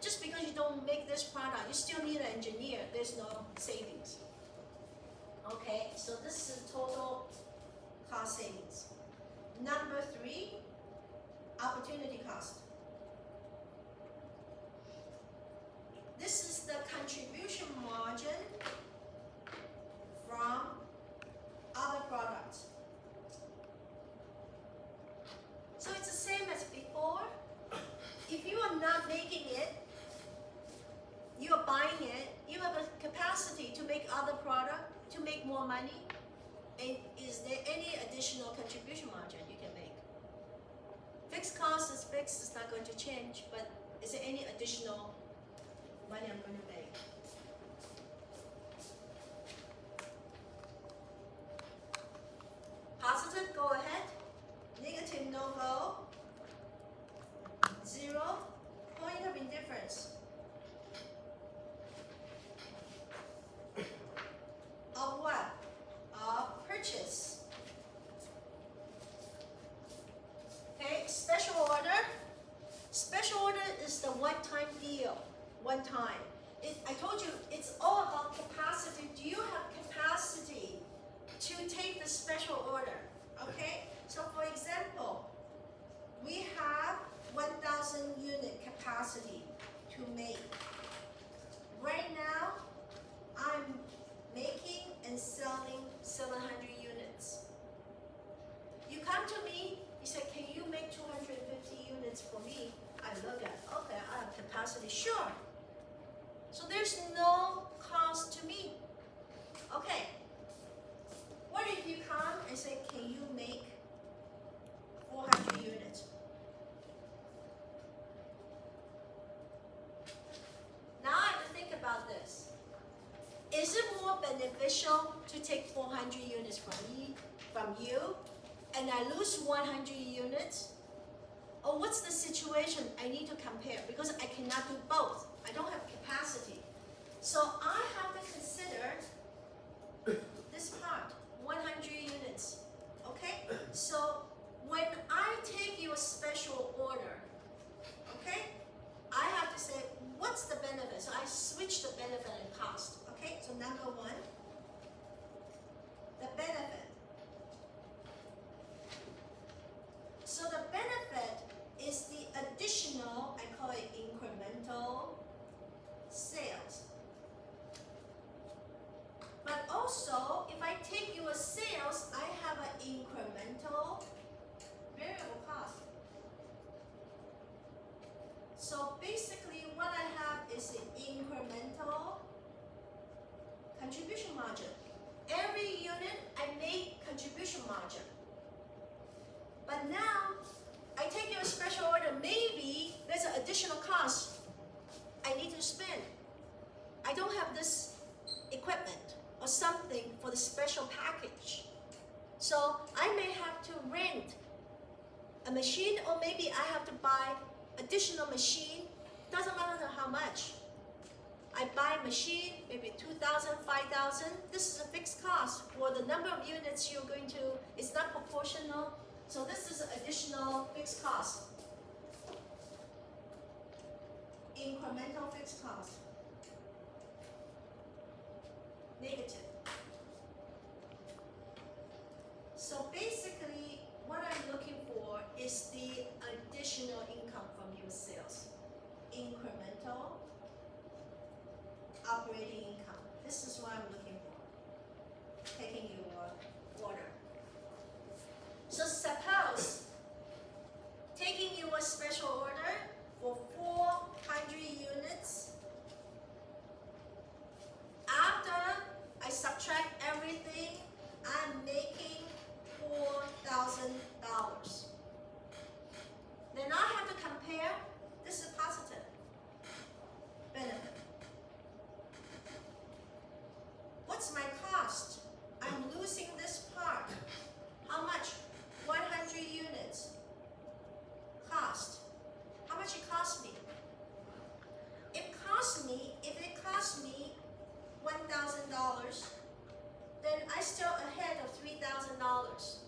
just because you don't make this product, you still need an engineer, there's no savings. Okay, so this is total cost savings. Number three, opportunity cost. This is the contribution margin from other products. So it's the same as before. If you are not making it, you are buying it, you have a capacity to make other product, to make more money. And is there any additional contribution margin you can make? Fixed cost is fixed, it's not going to change, but is there any additional money I'm going to make? Positive, go ahead. Negative, no go. 0, point of indifference. Of what? Of purchase. Okay, special order. Special order is the one-time deal. One time. I told you, it's all about capacity. Do you have capacity to take the special order? Okay, so for example, we have 1,000 unit capacity to make. Right now, I'm making and selling 700 units. You come to me, you say, can you make 250 units for me? I look at, okay, I have capacity, sure. So there's no cost to me. Okay, what if you come and say, can you make 400 units? Now I have to think about this. Is it more beneficial to take 400 units from you, and I lose 100 units? Or what's the situation I need to compare? Because I cannot do both. I don't have capacity. So I have to consider this part, 100 units. Okay? So when I take your special order, okay, I have to say, what's the benefit? So I switch the benefit and cost. Okay? So number one, the benefit. So the benefit is the additional, I call it incremental sales. also, if I take your sales, I have an incremental variable cost. So basically what I have is the incremental contribution margin. Every unit I make contribution margin. But now I take your special order, maybe there's an additional cost I need to spend. I don't have this equipment or something for the special package. So I may have to rent a machine, or maybe I have to buy additional machine. Doesn't matter how much. I buy a machine, maybe 2,000, 5,000. This is a fixed cost for the number of units you're going to, it's not proportional. So this is an additional fixed cost. Incremental fixed cost. Negative. So basically, what I'm looking for is the additional income from your sales. Incremental operating income. This is what I'm looking for. Taking your order. So suppose taking your special order for 400 units. After I subtract everything, I'm making $4,000. Then I have to compare. This is positive benefit. What's my cost? I'm losing this part. How much? 100 units. Cost. How much it cost me? If it cost me $1,000, then I still ahead of $3,000.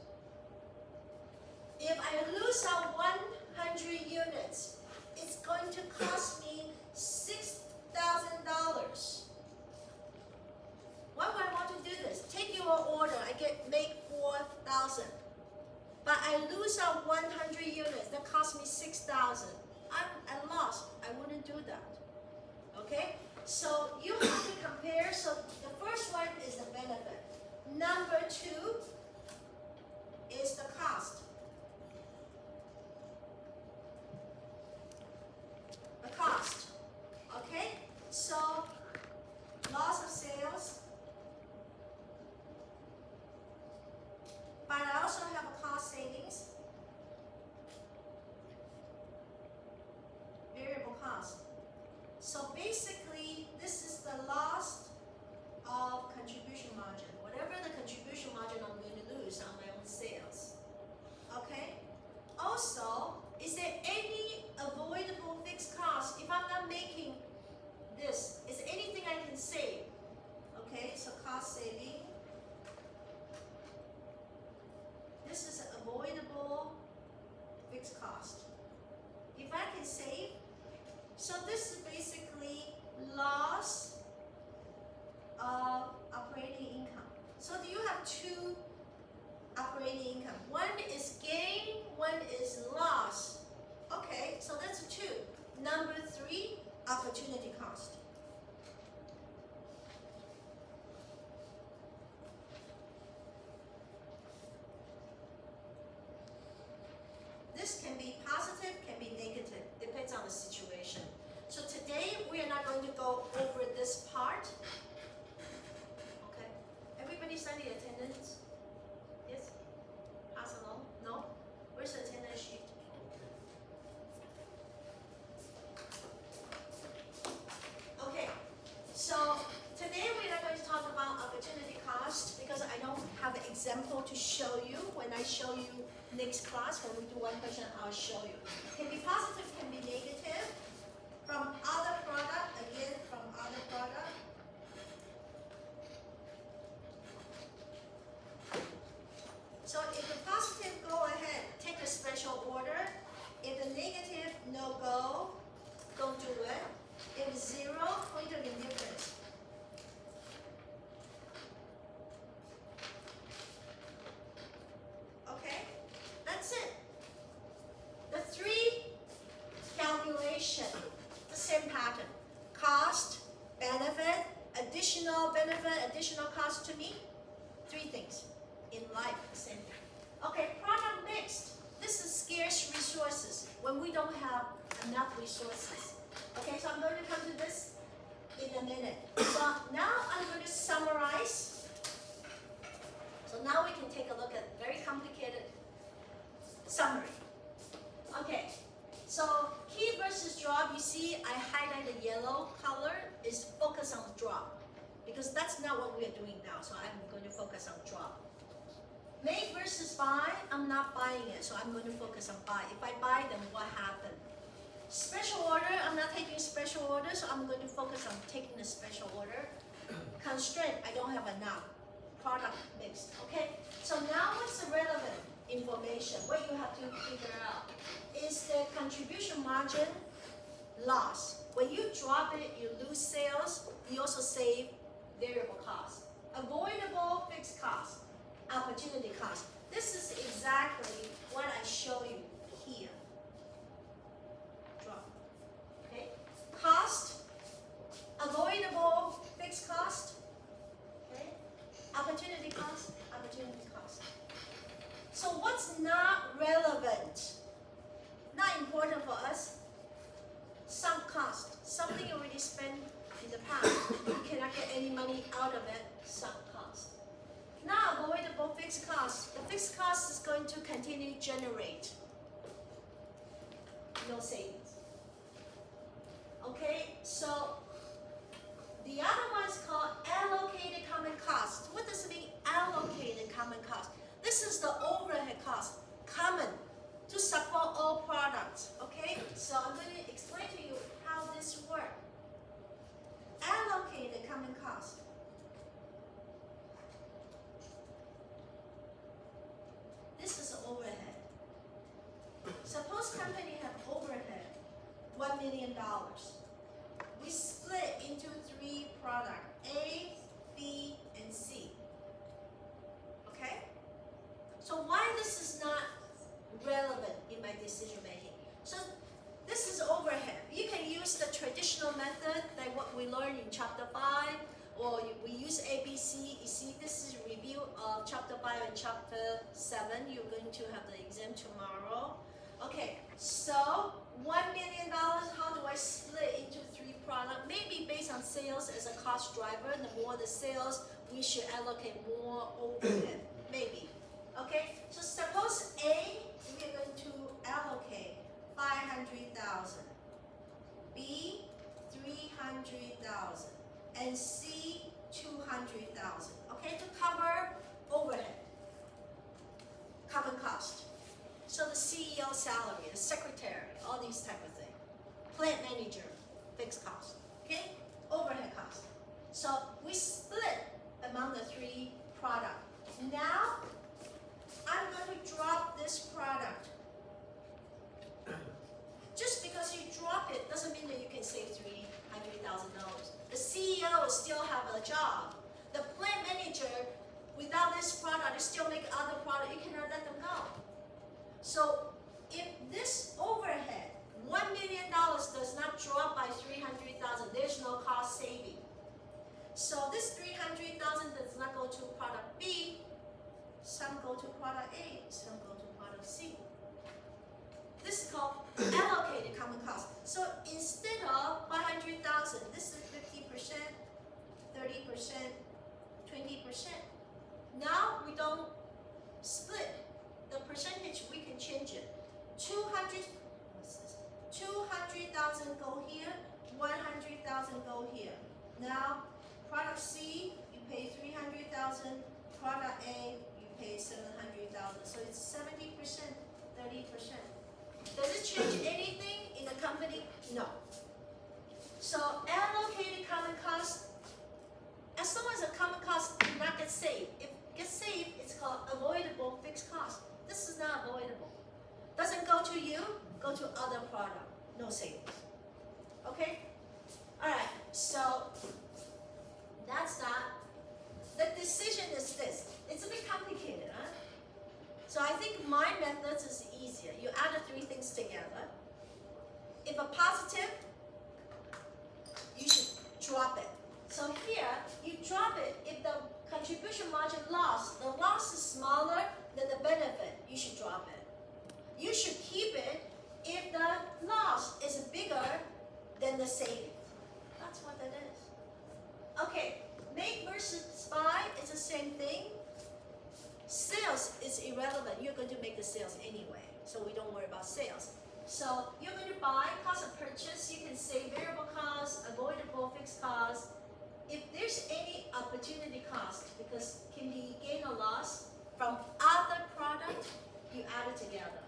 If I lose out 100 units, it's going to cost me $6,000. Why would I want to do this? Take your order, make 4,000. But I lose out 100 units, that cost me 6,000. I'm lost. I wouldn't do that. Okay? So you have to compare. So the first one is the benefit. Number two is the cost. The cost. Okay? So loss of sales. But I also have a cost savings. Variable cost. So basically, this is the loss of contribution margin. Whatever the contribution margin I'm going to lose on my own sales. Okay? Also, is there any avoidable fixed cost if I'm not making this? Is there anything I can save? Okay, so cost saving. This is an avoidable fixed cost. If I can save, so this is basically loss of operating income. So do you have two operating income? One is gain, one is loss. Okay, so that's two. Number three, opportunity cost. This can be positive, can be negative, depends on the situation. So today we are not going to go over this part. Okay. Everybody study attendance? Yes? Pass along? No? Where's the attendance sheet? Okay. So today we're not going to talk about opportunity cost because I don't have an example to show you. When I show you next class, when we do one question, I'll show you. Can be positive, can be negative. From other product, again, from other product. So if the positive, go ahead, take a special order. If the negative, no go, don't do it. If zero, point of indifference. Okay, that's it. The three calculation, the same pattern. Cost, benefit, more benefit, additional cost to me? Three things. In life, the same thing. Okay, product mix. This is scarce resources when we don't have enough resources. Okay, so I'm going to come to this in a minute. So now I'm going to summarize. So now we can take a look at very complicated summary. Okay, so key versus drop. You see I highlight the yellow color is focus on drop because that's not what we are doing now. So I'm going to focus on drop. Make versus buy, I'm not buying it, so I'm going to focus on buy. If I buy, then what happened? Special order, I'm not taking special order, so I'm going to focus on taking the special order. Constraint, I don't have enough. Product mix, okay? So now what's the relevant information? What you have to figure out is the contribution margin loss. When you drop it, you lose sales, you also save variable cost. Avoidable fixed cost. Opportunity cost. This is exactly what I show you here. Drop. Okay. Cost, avoidable fixed cost. Okay. Opportunity cost, opportunity cost. So what's not relevant, not important for us? Sunk cost. Something you already spent in the past. You cannot get any money out of it. Sunk cost. Not avoidable fixed cost. The fixed cost is going to continue to generate no savings. Okay, so the other one is called allocated common cost. What does it mean, allocated common cost? This is the overhead cost, common to support all products. Okay, so I'm going to explain to you how this works. Allocated common cost. This is overhead. Suppose company have overhead, $1 million. We split into 3 products, A, B, and C. Okay? So why this is not relevant in my decision making? So this is overhead. You can use the traditional method like what we learned in chapter 5, or we use ABC. You see, this is a review of chapter 5 and chapter 7. You're going to have the exam tomorrow. Okay, so $1 million, how do I split into 3 products? Maybe based on sales as a cost driver. The more the sales, we should allocate more overhead. Maybe. Okay, so suppose A, we are going to allocate 500,000. B, 300,000. And C, 200,000. Okay, to cover overhead, common cost. So the CEO salary, the secretary, all these type of things. Plant manager, fixed cost. Okay, overhead cost. So we split among the 3 products. Now I'm going to drop this product. Just because you drop it doesn't mean that you can save $300,000. The CEO will still have a job. The plant manager, without this product, they still make other products. You cannot let them go. So if this overhead, $1 million, does not drop by $300,000, there's no cost saving. So this $300,000 does not go to product B. Some go to product A. Some go to product C. This is called allocated common cost. So instead of 500,000, this is 50%, 30%, 20%. Now we don't split the percentage. We can change it. 200,000 go here, 100,000 go here. Now product C, you pay 300,000. Product A, you pay 700,000. So it's 70%, 30%. Does it change anything in the company? No. So allocated common cost, as long as the common cost does not get saved. If it gets saved, it's called avoidable fixed cost. This is not avoidable. Doesn't go to you, go to other product. No savings. Okay? Alright, so that's that. The decision is this. It's a bit complicated, huh? So I think my methods is easier. You add the 3 things together. If a positive, you should drop it. So here, product, you drop it. If the contribution margin loss, the loss is smaller than the benefit, you should drop it. You should keep it if the loss is bigger than the savings. That's what that is. Okay, make versus buy is the same thing. Sales is irrelevant. You're going to make the sales anyway, so we don't worry about sales. So you're going to buy, cost of purchase, you can save variable costs, avoidable fixed costs. If there's any opportunity cost, because it can be gain or loss from other product, you add it together.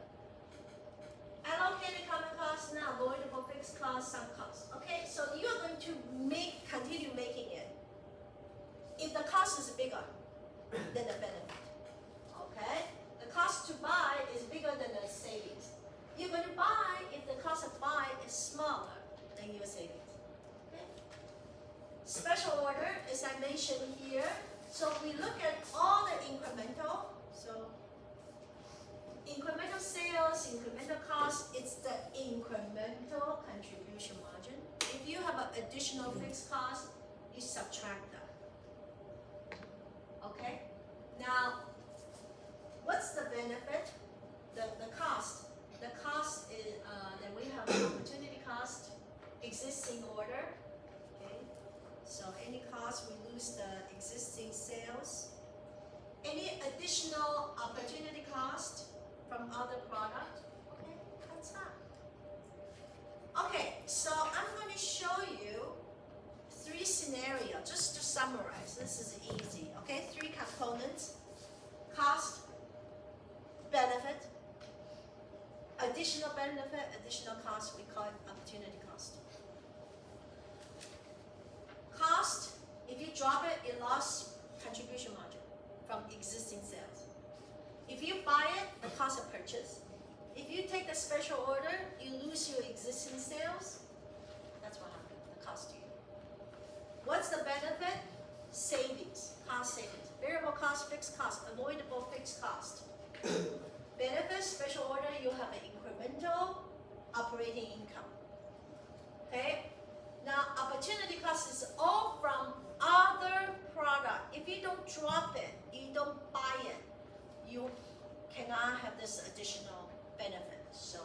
Allocated common costs, now avoidable fixed costs, some costs. Okay, so you're going to continue making it. If the cost is bigger than the benefit, okay? The cost to buy is bigger than the savings. You're going to buy if the cost of buy is smaller than your savings. Okay? Special order, as I mentioned here. So we look at all the incremental. So incremental sales, incremental cost, it's the incremental contribution margin. If you have an additional fixed cost, you subtract that. Okay? Now, what's the benefit? The cost. The cost is that we have an opportunity cost, existing order. Okay, so any cost we lose the existing sales. Any additional opportunity cost from other product. Okay, that's that. Okay, so I'm going to show you 3 scenarios just to summarize. This is easy. Okay, 3 components: cost, benefit. Additional benefit, additional cost, we call it opportunity cost. Cost, if you drop it, it lost contribution margin from existing sales. If you buy it, the cost of purchase. If you take the special order, you lose your existing sales. That's what happened, the cost to you. What's the benefit? Savings, cost savings. Variable cost, fixed cost, avoidable fixed cost. Benefit, special order, you have an incremental operating income. Okay? Now, opportunity cost is all from other product. If you don't drop it, you don't buy it, you cannot have this additional benefit. So,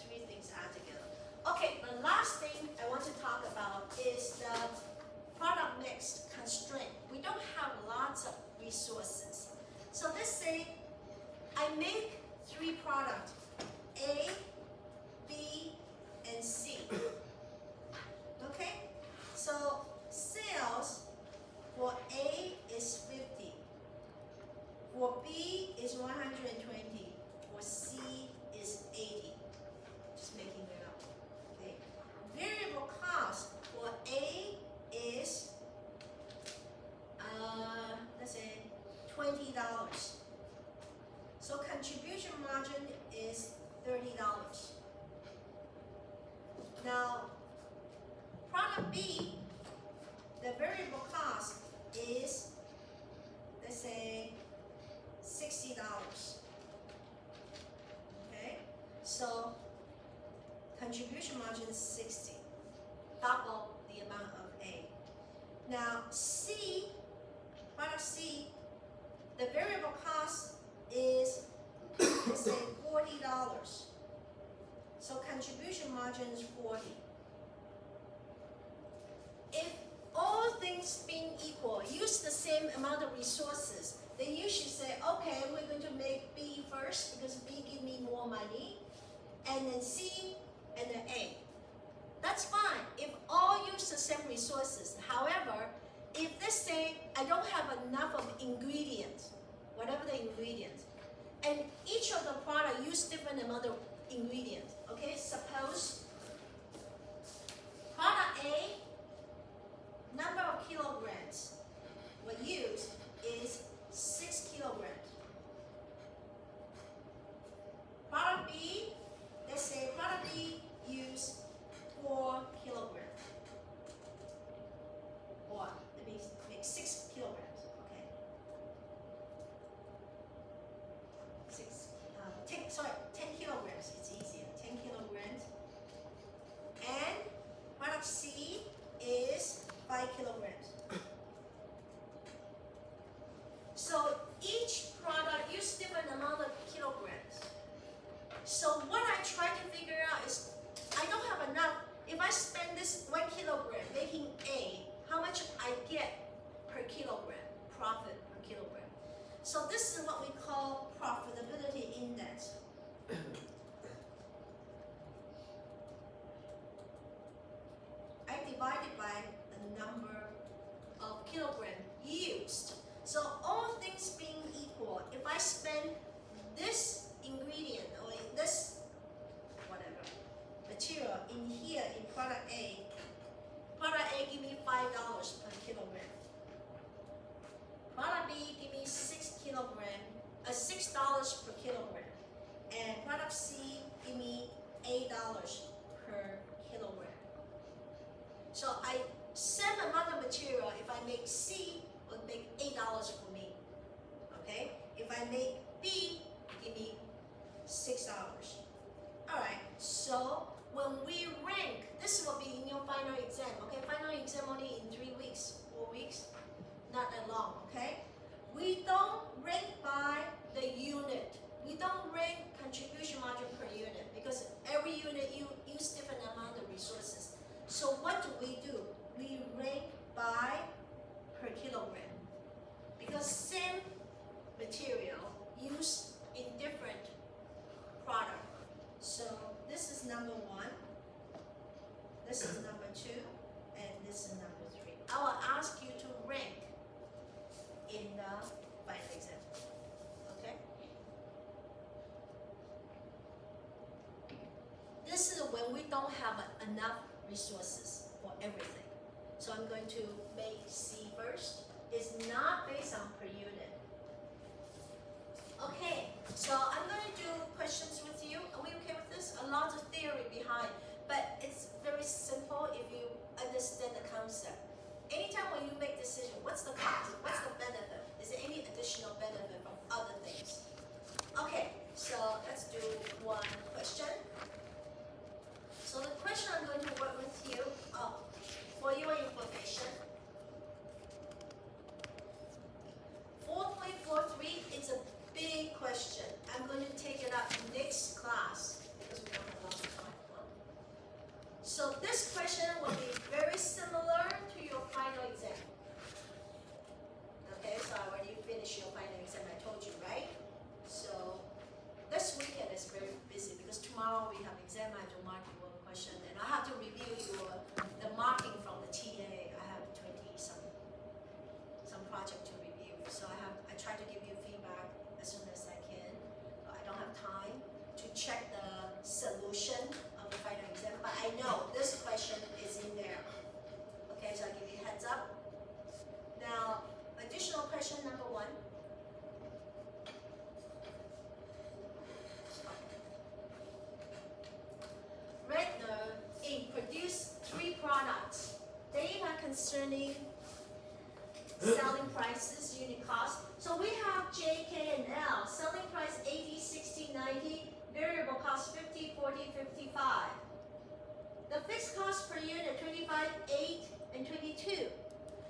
3 things add together. Okay, the last thing I want to talk about is the product mix constraint. We don't have lots of resources. So let's say I make 3 products, A, B, and C. Okay? So sales for A is 50. For B is 120. For C is 80. Just making it up. Okay? Variable cost for A is let's say $20. So contribution margin is $30. Now, product B, the variable cost is, let's say, $60. Okay? So contribution margin is 60, double the amount of A. Now C, product C, the variable cost is, let's say, $40. So contribution margin is 40. If all things being equal, use the same amount of resources, then you should say, okay, we're going to make B first because B give me more money, and then C, and then A. That's fine if all use the same resources. However, if let's say I don't have enough of ingredients, whatever the ingredients, and each of the product use different amount of ingredients. Okay, suppose product A, number of kilograms we use is 6 kilograms. Product B, let's say product B use 4 kilograms. Or let me make 6 kilograms. Okay. 10 kilograms. It's easier. 10 kilograms. And product C get per kilogram, profit per kilogram. So this is what we call profitability index. I divide it by the number of kilogram used. So all things being equal, if I spend this ingredient or this whatever material in here in product A give me $5 per kilogram. Product B give me $6 per kilogram, and product C give me $8 per kilogram. So I same amount of material. If I make C, will make $8 for me. Okay. If I make B, give me $6. All right. So when we rank, this will be in your final exam. Okay. Final exam only in 3 weeks, 4 weeks, not that long. Okay. We don't rank by the unit. We don't rank contribution margin per unit because every unit you use different amount of resources. So what do? We rank by per kilogram because same material used in different product. So this is number 1, this is number 2, and this is number 3. I will ask you to rank in the final exam. Okay? This is when we don't have enough resources for everything. So I'm going to make C first. It's not based on per unit. Okay, so I'm going to do questions with you. Are we okay with this? A lot of theory behind, but it's very simple if you understand the concept. Anytime when you make decision, what's the cost? What's the benefit? Is there any additional benefit from other things? Okay, so let's do one question. So the question I'm going to work with you, for your information, 4.43 is a big question. I'm going to take it up next class because we don't have a lot of time. So this question will be very similar to your final exam. Okay, so I already finished your final exam, I told you, right? So this weekend is very busy because tomorrow we have exam, I do mark your question, and I have to review the marking from the TA. I have 20 some project to review. So I try to give you feedback as soon as I can. But I don't have time to check the solution of the final exam. But I know this question is in there. Okay, so I give you a heads up. Now, additional question number 1. Redner Inc. produced 3 products. Data concerning selling prices, unit cost. So we have J, K, and L. Selling price 80, 60, 90. Variable cost 50, 40, 55. The fixed cost per unit 25, 8, and 22.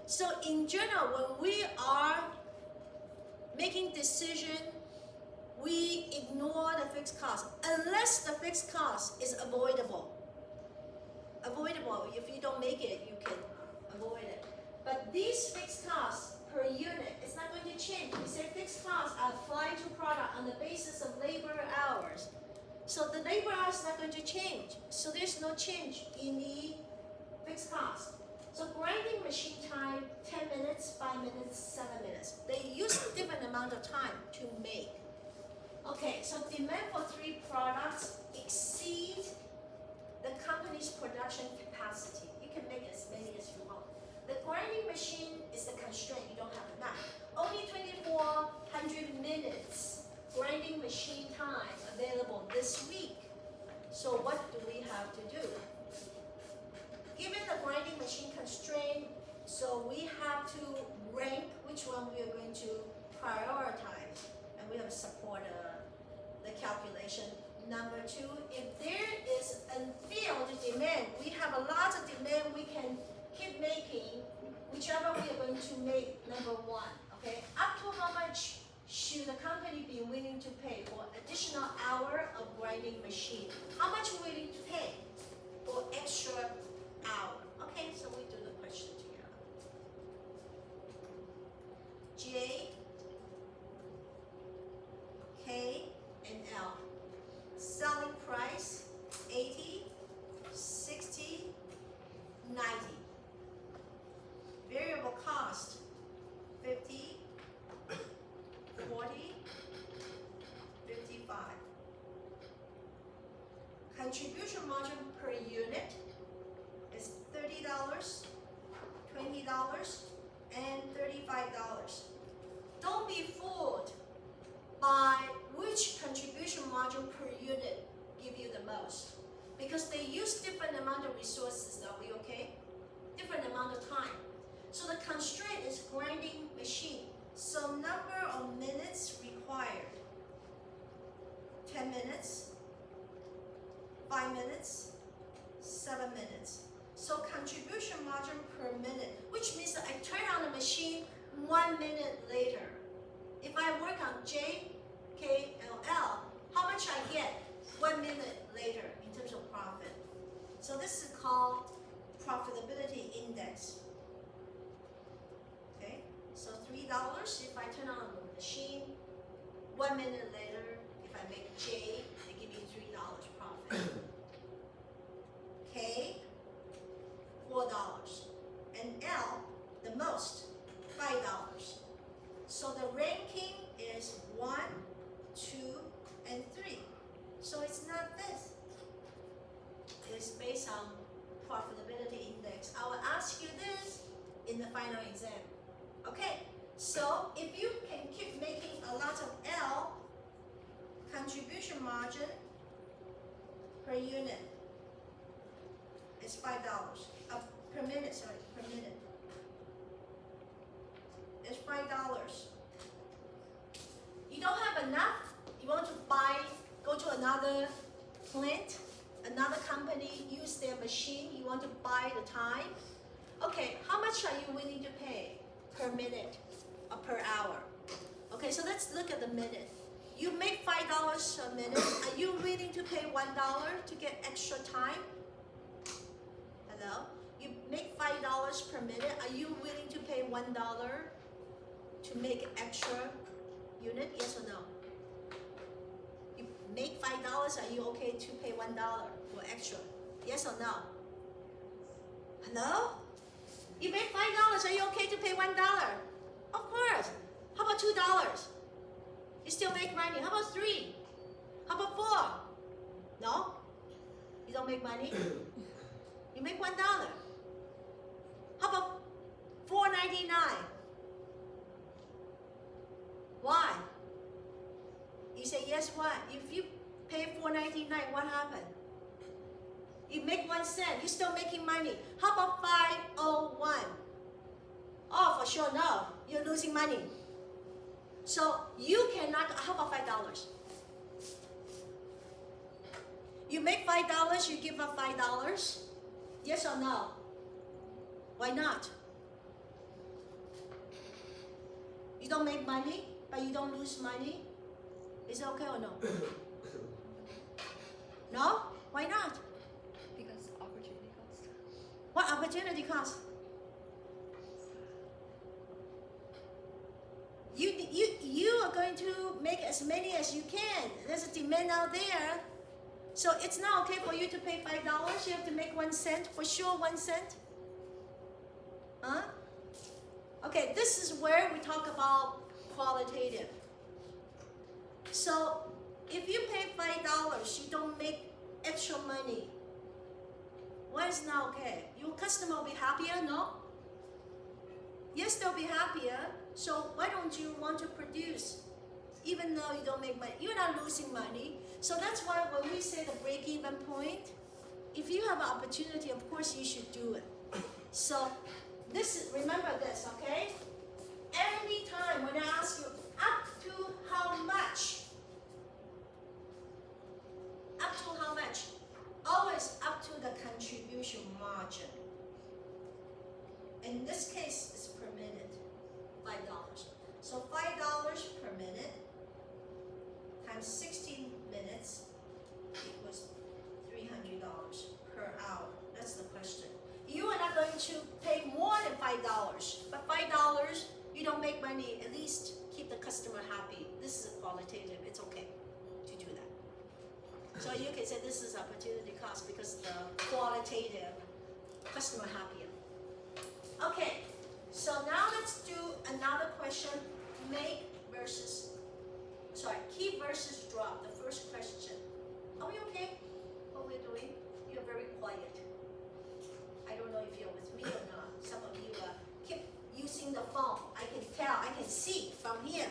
So in general, when we are making decision, we ignore the fixed cost unless the fixed cost is avoidable. Avoidable, if you don't make it, you can avoid it. But these fixed costs per unit is not going to change. We say fixed costs are applied to product on the basis of labor hours. So the labor hours is not going to change. So there's no change in the fixed cost. So grinding machine time, 10 minutes, 5 minutes, 7 minutes. They use a different amount of time to make. Okay, so demand for 3 products exceeds the company's production capacity. You can make as many as you want. The grinding machine is the constraint, you don't have enough. Only 2,400 minutes grinding machine time available this week. So what do we have to do? Given the grinding machine constraint, so we have to rank which one we are going to prioritize. And we have to support the calculation. Number 2, if there is unfilled demand, we have a lot of demand, we can keep making whichever we are going to make number 1. Okay, up to how much should the company be willing to pay for additional hour of grinding machine? How much are we willing to pay for extra hour? Okay, so we do the question together. contribution margin per unit is $30, $20, and $35. Don't be fooled by which contribution margin per unit give you the most, because they use different amount of resources. Are we okay? Different amount of time. So the constraint is grinding machine. So number of minutes required: 10 minutes, 5 minutes, 7 minutes. So contribution margin per minute, which means that I turn on the machine 1 minute later. If I work on J, K, L, L, how much I get 1 minute later in terms of profit. So this is called profitability index. Okay, so $3 if I turn on the machine, 1 minute later, if I make J, they give you $3 profit. K, $4, and L, the most, $5. So the ranking is 1, 2, and 3. So it's not this. It's based on profitability index. I will ask you this in the final exam. Okay, so if you can keep making a lot of L, contribution margin per unit is $5. Per minute, sorry, per minute. It's $5. You don't have enough, you want to buy, go to another plant, another company, use their machine, you want to buy the time. Okay, how much are you willing to pay per minute or per hour? Okay, so let's look at the minute. You make $5 a minute. Are you willing to pay $1 to get extra time? Hello? You make $5 per minute. Are you willing to pay $1 to make extra unit? Yes or no? You make $5. Are you okay to pay $1 for extra? Yes or no? Hello? You make $5. Are you okay to pay $1? Of course. How about $2? You still make money. How about 3? How about 4? No? You don't make money? You make $1. How about $4.99? Why? You say yes, what? If you pay $4.99, what happened? You make 1 cent, you're still making money. How about 5.01? Oh, for sure, no. You're losing money. So you cannot, how about $5? You make $5, you give up $5? Yes or no? Why not? You don't make money, but you don't lose money. Is it okay or no? No? Why not? Because opportunity cost. What opportunity cost? You are going to make as many as you can. There's a demand out there. So it's not okay for you to pay $5. You have to make 1 cent. For sure, 1 cent. Huh? Okay, this is where we talk about qualitative. So if you pay $5, you don't make extra money. Why is not okay? Your customer will be happier, no? Yes, they'll be happier. So why don't you want to produce, even though you don't make money? You're not losing money. So that's why when we say the break-even point, if you have an opportunity, of course you should do it. So remember this, okay? Every time when I ask you up to how much, always up to the contribution margin. In this case, it's per minute, $5. So $5 per minute times 60 minutes equals $300 per hour. That's the question. You are not going to pay more than $5, but $5, you don't make money, at least keep the customer happy. This is qualitative, it's okay to do that. So you can say this is opportunity cost because the qualitative, customer happier. Okay, so now let's do another question, keep versus drop, the first question. Are we okay? What we're doing? You're very quiet. I don't know if you're with me or not. Some of you keep using the phone. I can tell, I can see from here.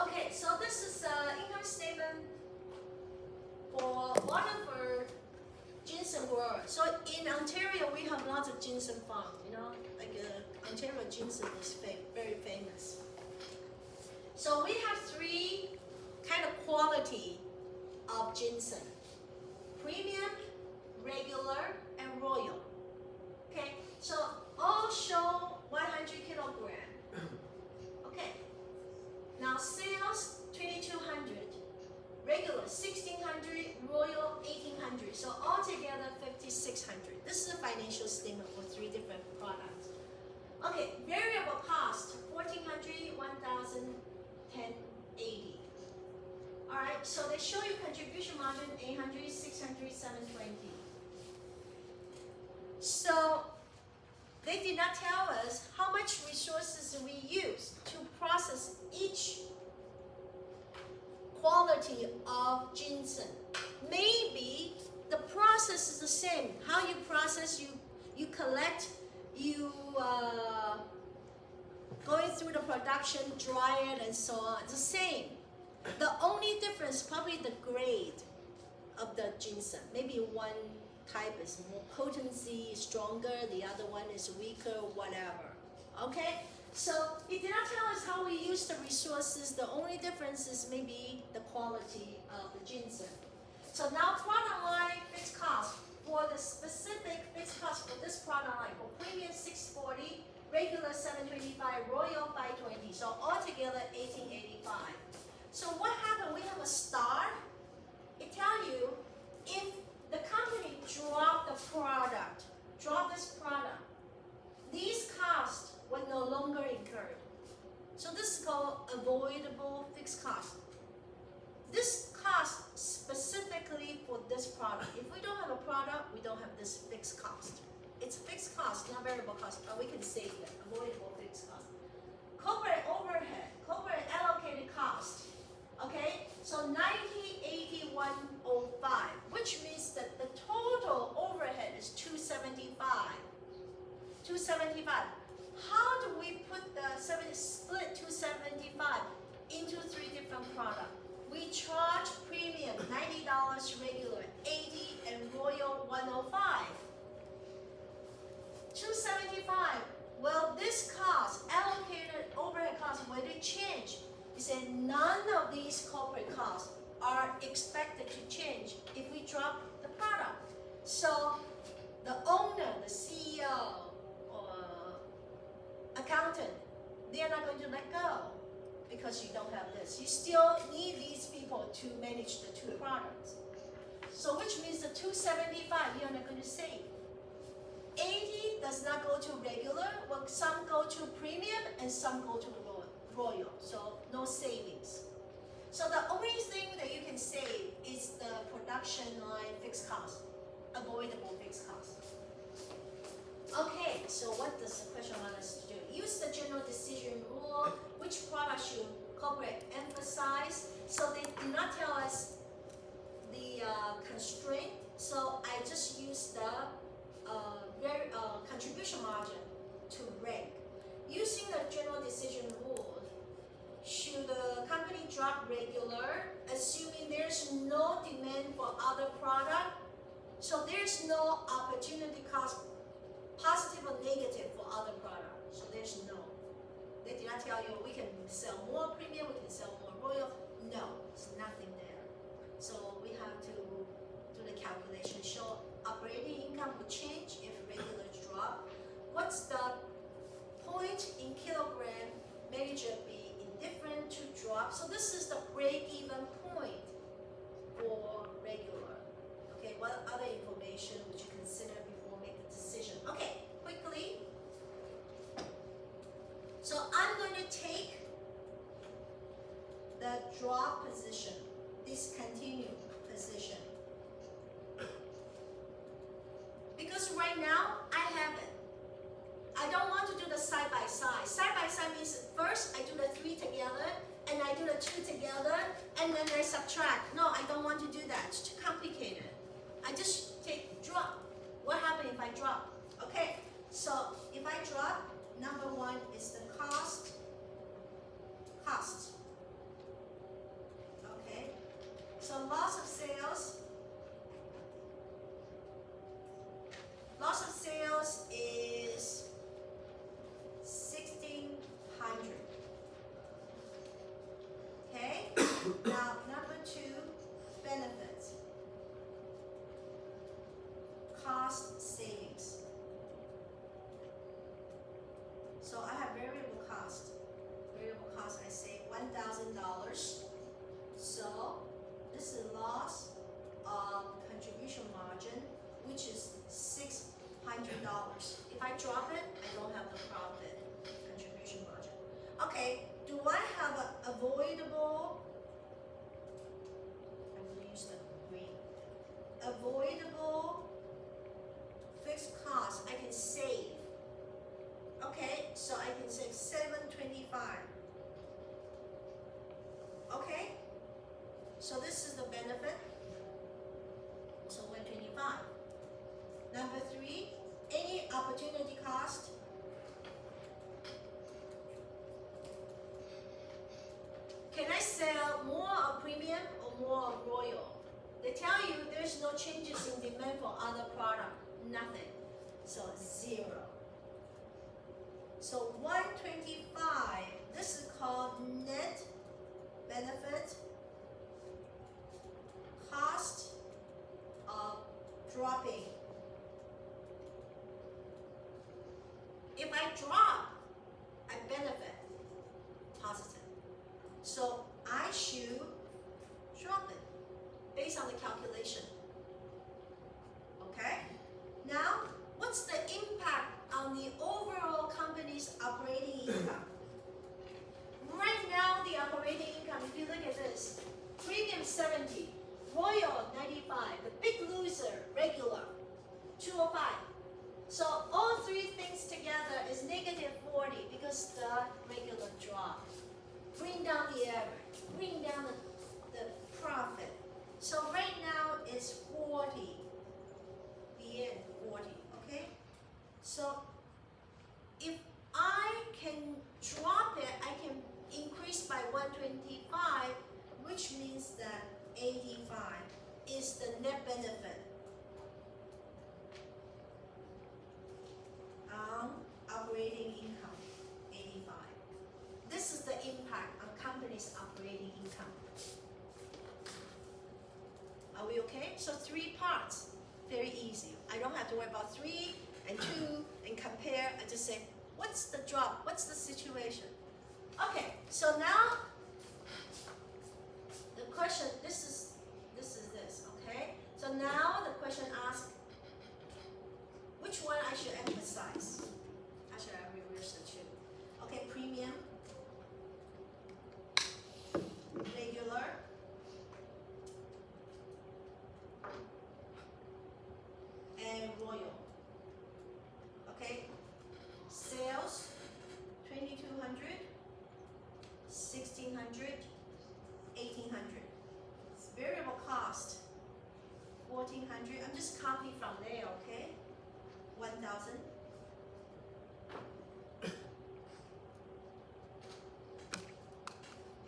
Okay, so this is income statement for one of our ginseng growers. So in Ontario, we have lots of ginseng farms, you know, like Ontario ginseng is very famous. So we have three kind of quality of ginseng: premium, regular, and royal. Okay, so all show 100 kilogram. Okay, now sales 2,200, regular 1,600, royal 1,800. So altogether 5,600. This is a financial statement for three different products. Okay, variable cost 1,400, 1,000, 1080. All right, so they show you contribution margin 800, 600, 720. So they did not tell us how much resources we use to process each quality of ginseng. Maybe the process is the same. How you process, you collect, you going through the production, dry it, and so on. It's the same. The only difference probably the grade of the ginseng. Maybe one type is more potency, stronger, the other one is weaker, whatever. Okay? So it did not tell us how we use the resources. The only difference is maybe the quality of the ginseng. So now product line fixed cost. For the specific fixed cost for this product line, for premium 640, regular 725, royal 520. So altogether 1885. So what happened? We have a star. It tells you if the company drop the product, drop this product, these costs were no longer incurred. So this is called avoidable fixed cost. This cost specifically for this product. If we don't have a product, we don't have this fixed cost. It's fixed cost, not variable cost, but we can save that, avoidable fixed cost. Corporate overhead, corporate allocated cost. Okay, so 90,8105, which means that the total overhead is 275. 275. How do we put the split 275 into three different products? We charge premium $90, regular 80, and royal 105. 275. Well, this cost, allocated overhead cost, will it change? He said none of these corporate costs are expected to change if we drop the product. So the owner, the CEO, or accountant, they are not going to let go because you don't have this. You still need these people to manage the two products. So which means the 275 you're not going to save. 80 does not go to regular, well, some go to premium and some go to royal, so no savings. So the only thing that you can save is the production line fixed cost, avoidable fixed cost. Okay, so what does the question want us to do? Use the general decision rule. Which product should corporate emphasize? So they do not tell us the constraint. So I just use the contribution margin to rank. Using the general decision rule, should the company drop regular, assuming there's no demand for other product? So there's no opportunity cost, positive or negative for other product. So there's no. They did not tell you we can sell more premium, we can sell more royal. No, there's nothing there. So we have to do the calculation. Show operating income will change if regular drop. What's the point in kilogram measure be indifferent to drop? So this is the break-even point for regular. Okay, what other information would you consider before making a decision? Okay, quickly. So I'm going to take the drop position, discontinued position. Because right now, I have it. I don't want to do the side by side. Side by side means first I do the three together and I do the two together, and then I subtract. No, I don't want to do that. It's too complicated. I just drop. What happens if I drop? Okay, so if I drop, number one is the cost. Okay, so loss of sales. Loss of sales is 1,600. Okay, now number two, benefits. Cost savings. So I have variable cost. Variable cost, I say $1,000. So this is loss of contribution margin, which is $600. If I drop it, I don't have the profit contribution margin. Okay, do I have an avoidable? I'm going to use the green. Avoidable fixed cost I can save. Okay, so I can save $725. Okay, so this is the benefit. So $125. Number three, any opportunity cost. Can I sell more of premium or more of royal? They tell you there's no changes in demand for other product. Nothing. So 0. So 125, this is called net benefit cost of dropping. If I drop, I benefit positive. So I should drop it based on the calculation. Okay? Now, what's the impact on the overall company's operating income? Right now, the operating income, if you look at this, premium 70, royal 95, the big loser, regular 205. So all three things together is negative 40 because the regular drop. Bring down the average, bring down the profit. So right now it's 40. The end, 40, okay? So if I can drop it, I can increase by 125, which means that 85 is the net benefit on operating income, 85. This is the impact on company's operating income. Are we okay? So 3 parts, very easy. I don't have to worry about 3 and 2 and compare. I just say, what's the drop? What's the situation? Okay, so now the question, this is this, okay? So now the question asks, which one I should emphasize? Actually, I reverse the 2. Okay, premium, regular, and royal. Okay, sales 2,200, 1,600, 1,800. Variable cost 1,400. I'm just copying from there. Okay, 1,000.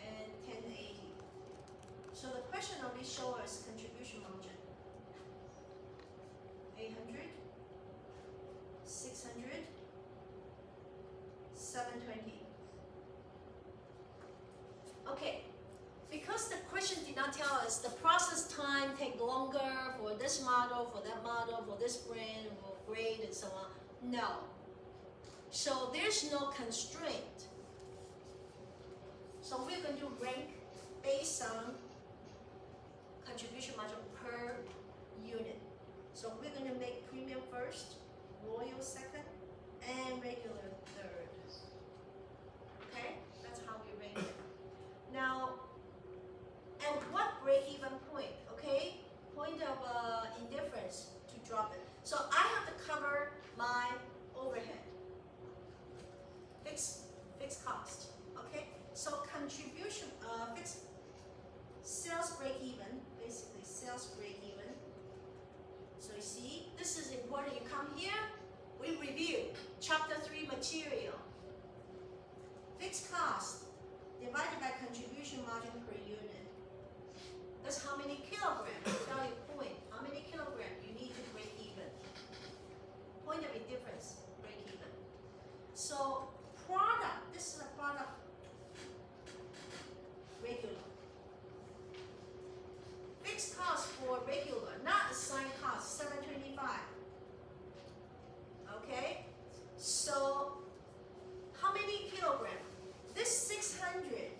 And 1080. So the question only shows us contribution margin. 800, 600, 720. Okay, because the question did not tell us the process time take longer for this model, for that model, for this brand, for grade, and so on. No. So there's no constraint. So we're going to rank based on contribution margin per unit. So we're going to make premium first, royal second, and regular third. Okay? That's how we rank it. Now, at what break-even point? Okay? Point of indifference to drop it. So I have to cover my overhead. Fixed cost. Okay? So contribution material. Fixed cost divided by contribution margin per unit. That's how many kilograms. Tell your point. How many kilograms you need to break even. Point of indifference, break even. So product, this is a product regular. Fixed cost for regular, not assigned cost, 725. Okay? So how many kilograms? This 600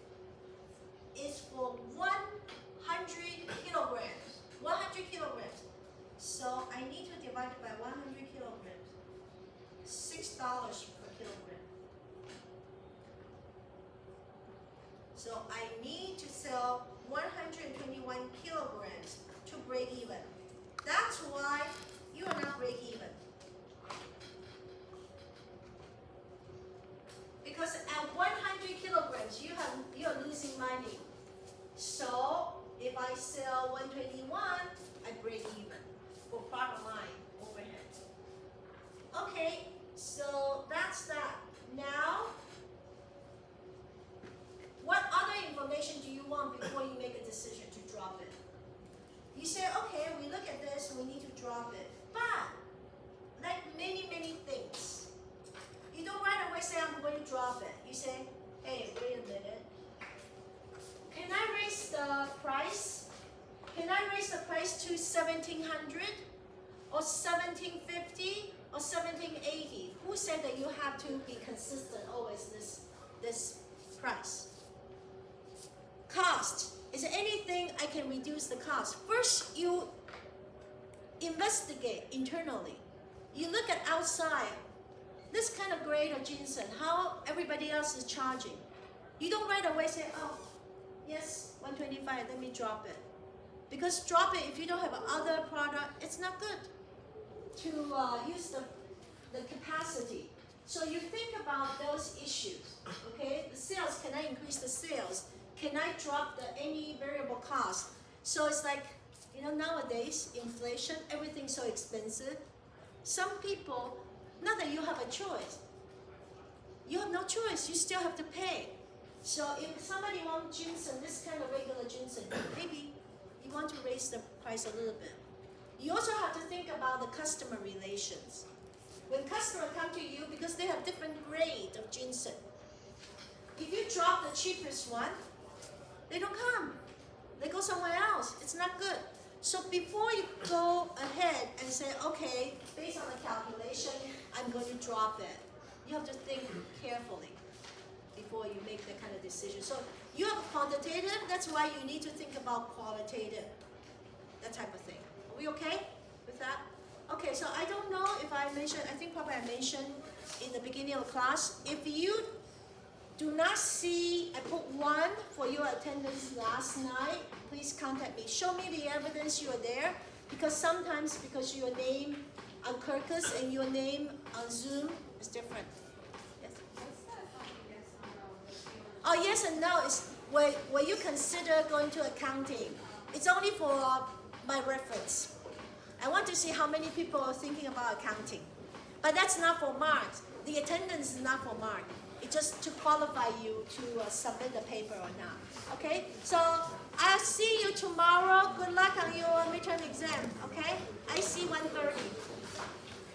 is for 100 kilograms. 100 kilograms. So I need to divide it by 100 kilograms. $6 per kilogram. So I need to sell 121 kilograms to break even. That's why you are not break even. Because at 100 kilograms, you are losing money. So if I sell 121, I break even for product line overhead. Okay, so that's that. Now, what other information do you want before you make a decision to drop it? You say, okay, we look at this, we need to drop it. But, like many things, you don't right away say, I'm going to drop it. You say, hey, wait a minute. Can I raise the price? Can I raise the price to 1,700 or 1,750 or 1,780? Who said that you have to be consistent always this price? Cost. Is there anything I can reduce the cost? First, you investigate internally. You look at outside. This kind of grade of ginseng, how everybody else is charging. You don't right away say, oh, yes, 125, let me drop it. Because drop it if you don't have other product, it's not good to use the capacity. So you think about those issues, okay? The sales, can I increase the sales? Can I drop any variable cost? So it's like, nowadays, inflation, everything's so expensive. Some people, not that you have a choice. You have no choice, you still have to pay. So if somebody wants ginseng, this kind of regular ginseng, maybe you want to raise the price a little bit. You also have to think about the customer relations. When customers come to you, because they have different grade of ginseng, if you drop the cheapest one, they don't come. They go somewhere else. It's not good. So before you go ahead and say, okay, based on the calculation, I'm going to drop it, you have to think carefully before you make that kind of decision. So you have quantitative, that's why you need to think about qualitative, that type of thing. Are we okay with that? Okay, so I don't know if I mentioned, I think probably I mentioned in the beginning of the class, if you do not see, I put 1 for your attendance last night, please contact me. Show me the evidence you are there, because sometimes because your name on Kirkus and your name on Zoom is different. Yes? Oh, yes and no is where you consider going to accounting. It's only for my reference. I want to see how many people are thinking about accounting. But that's not for marks. The attendance is not for mark. It's just to qualify you to submit the paper or not. Okay? So I'll see you tomorrow. Good luck on your midterm exam. Okay? I see 1:30.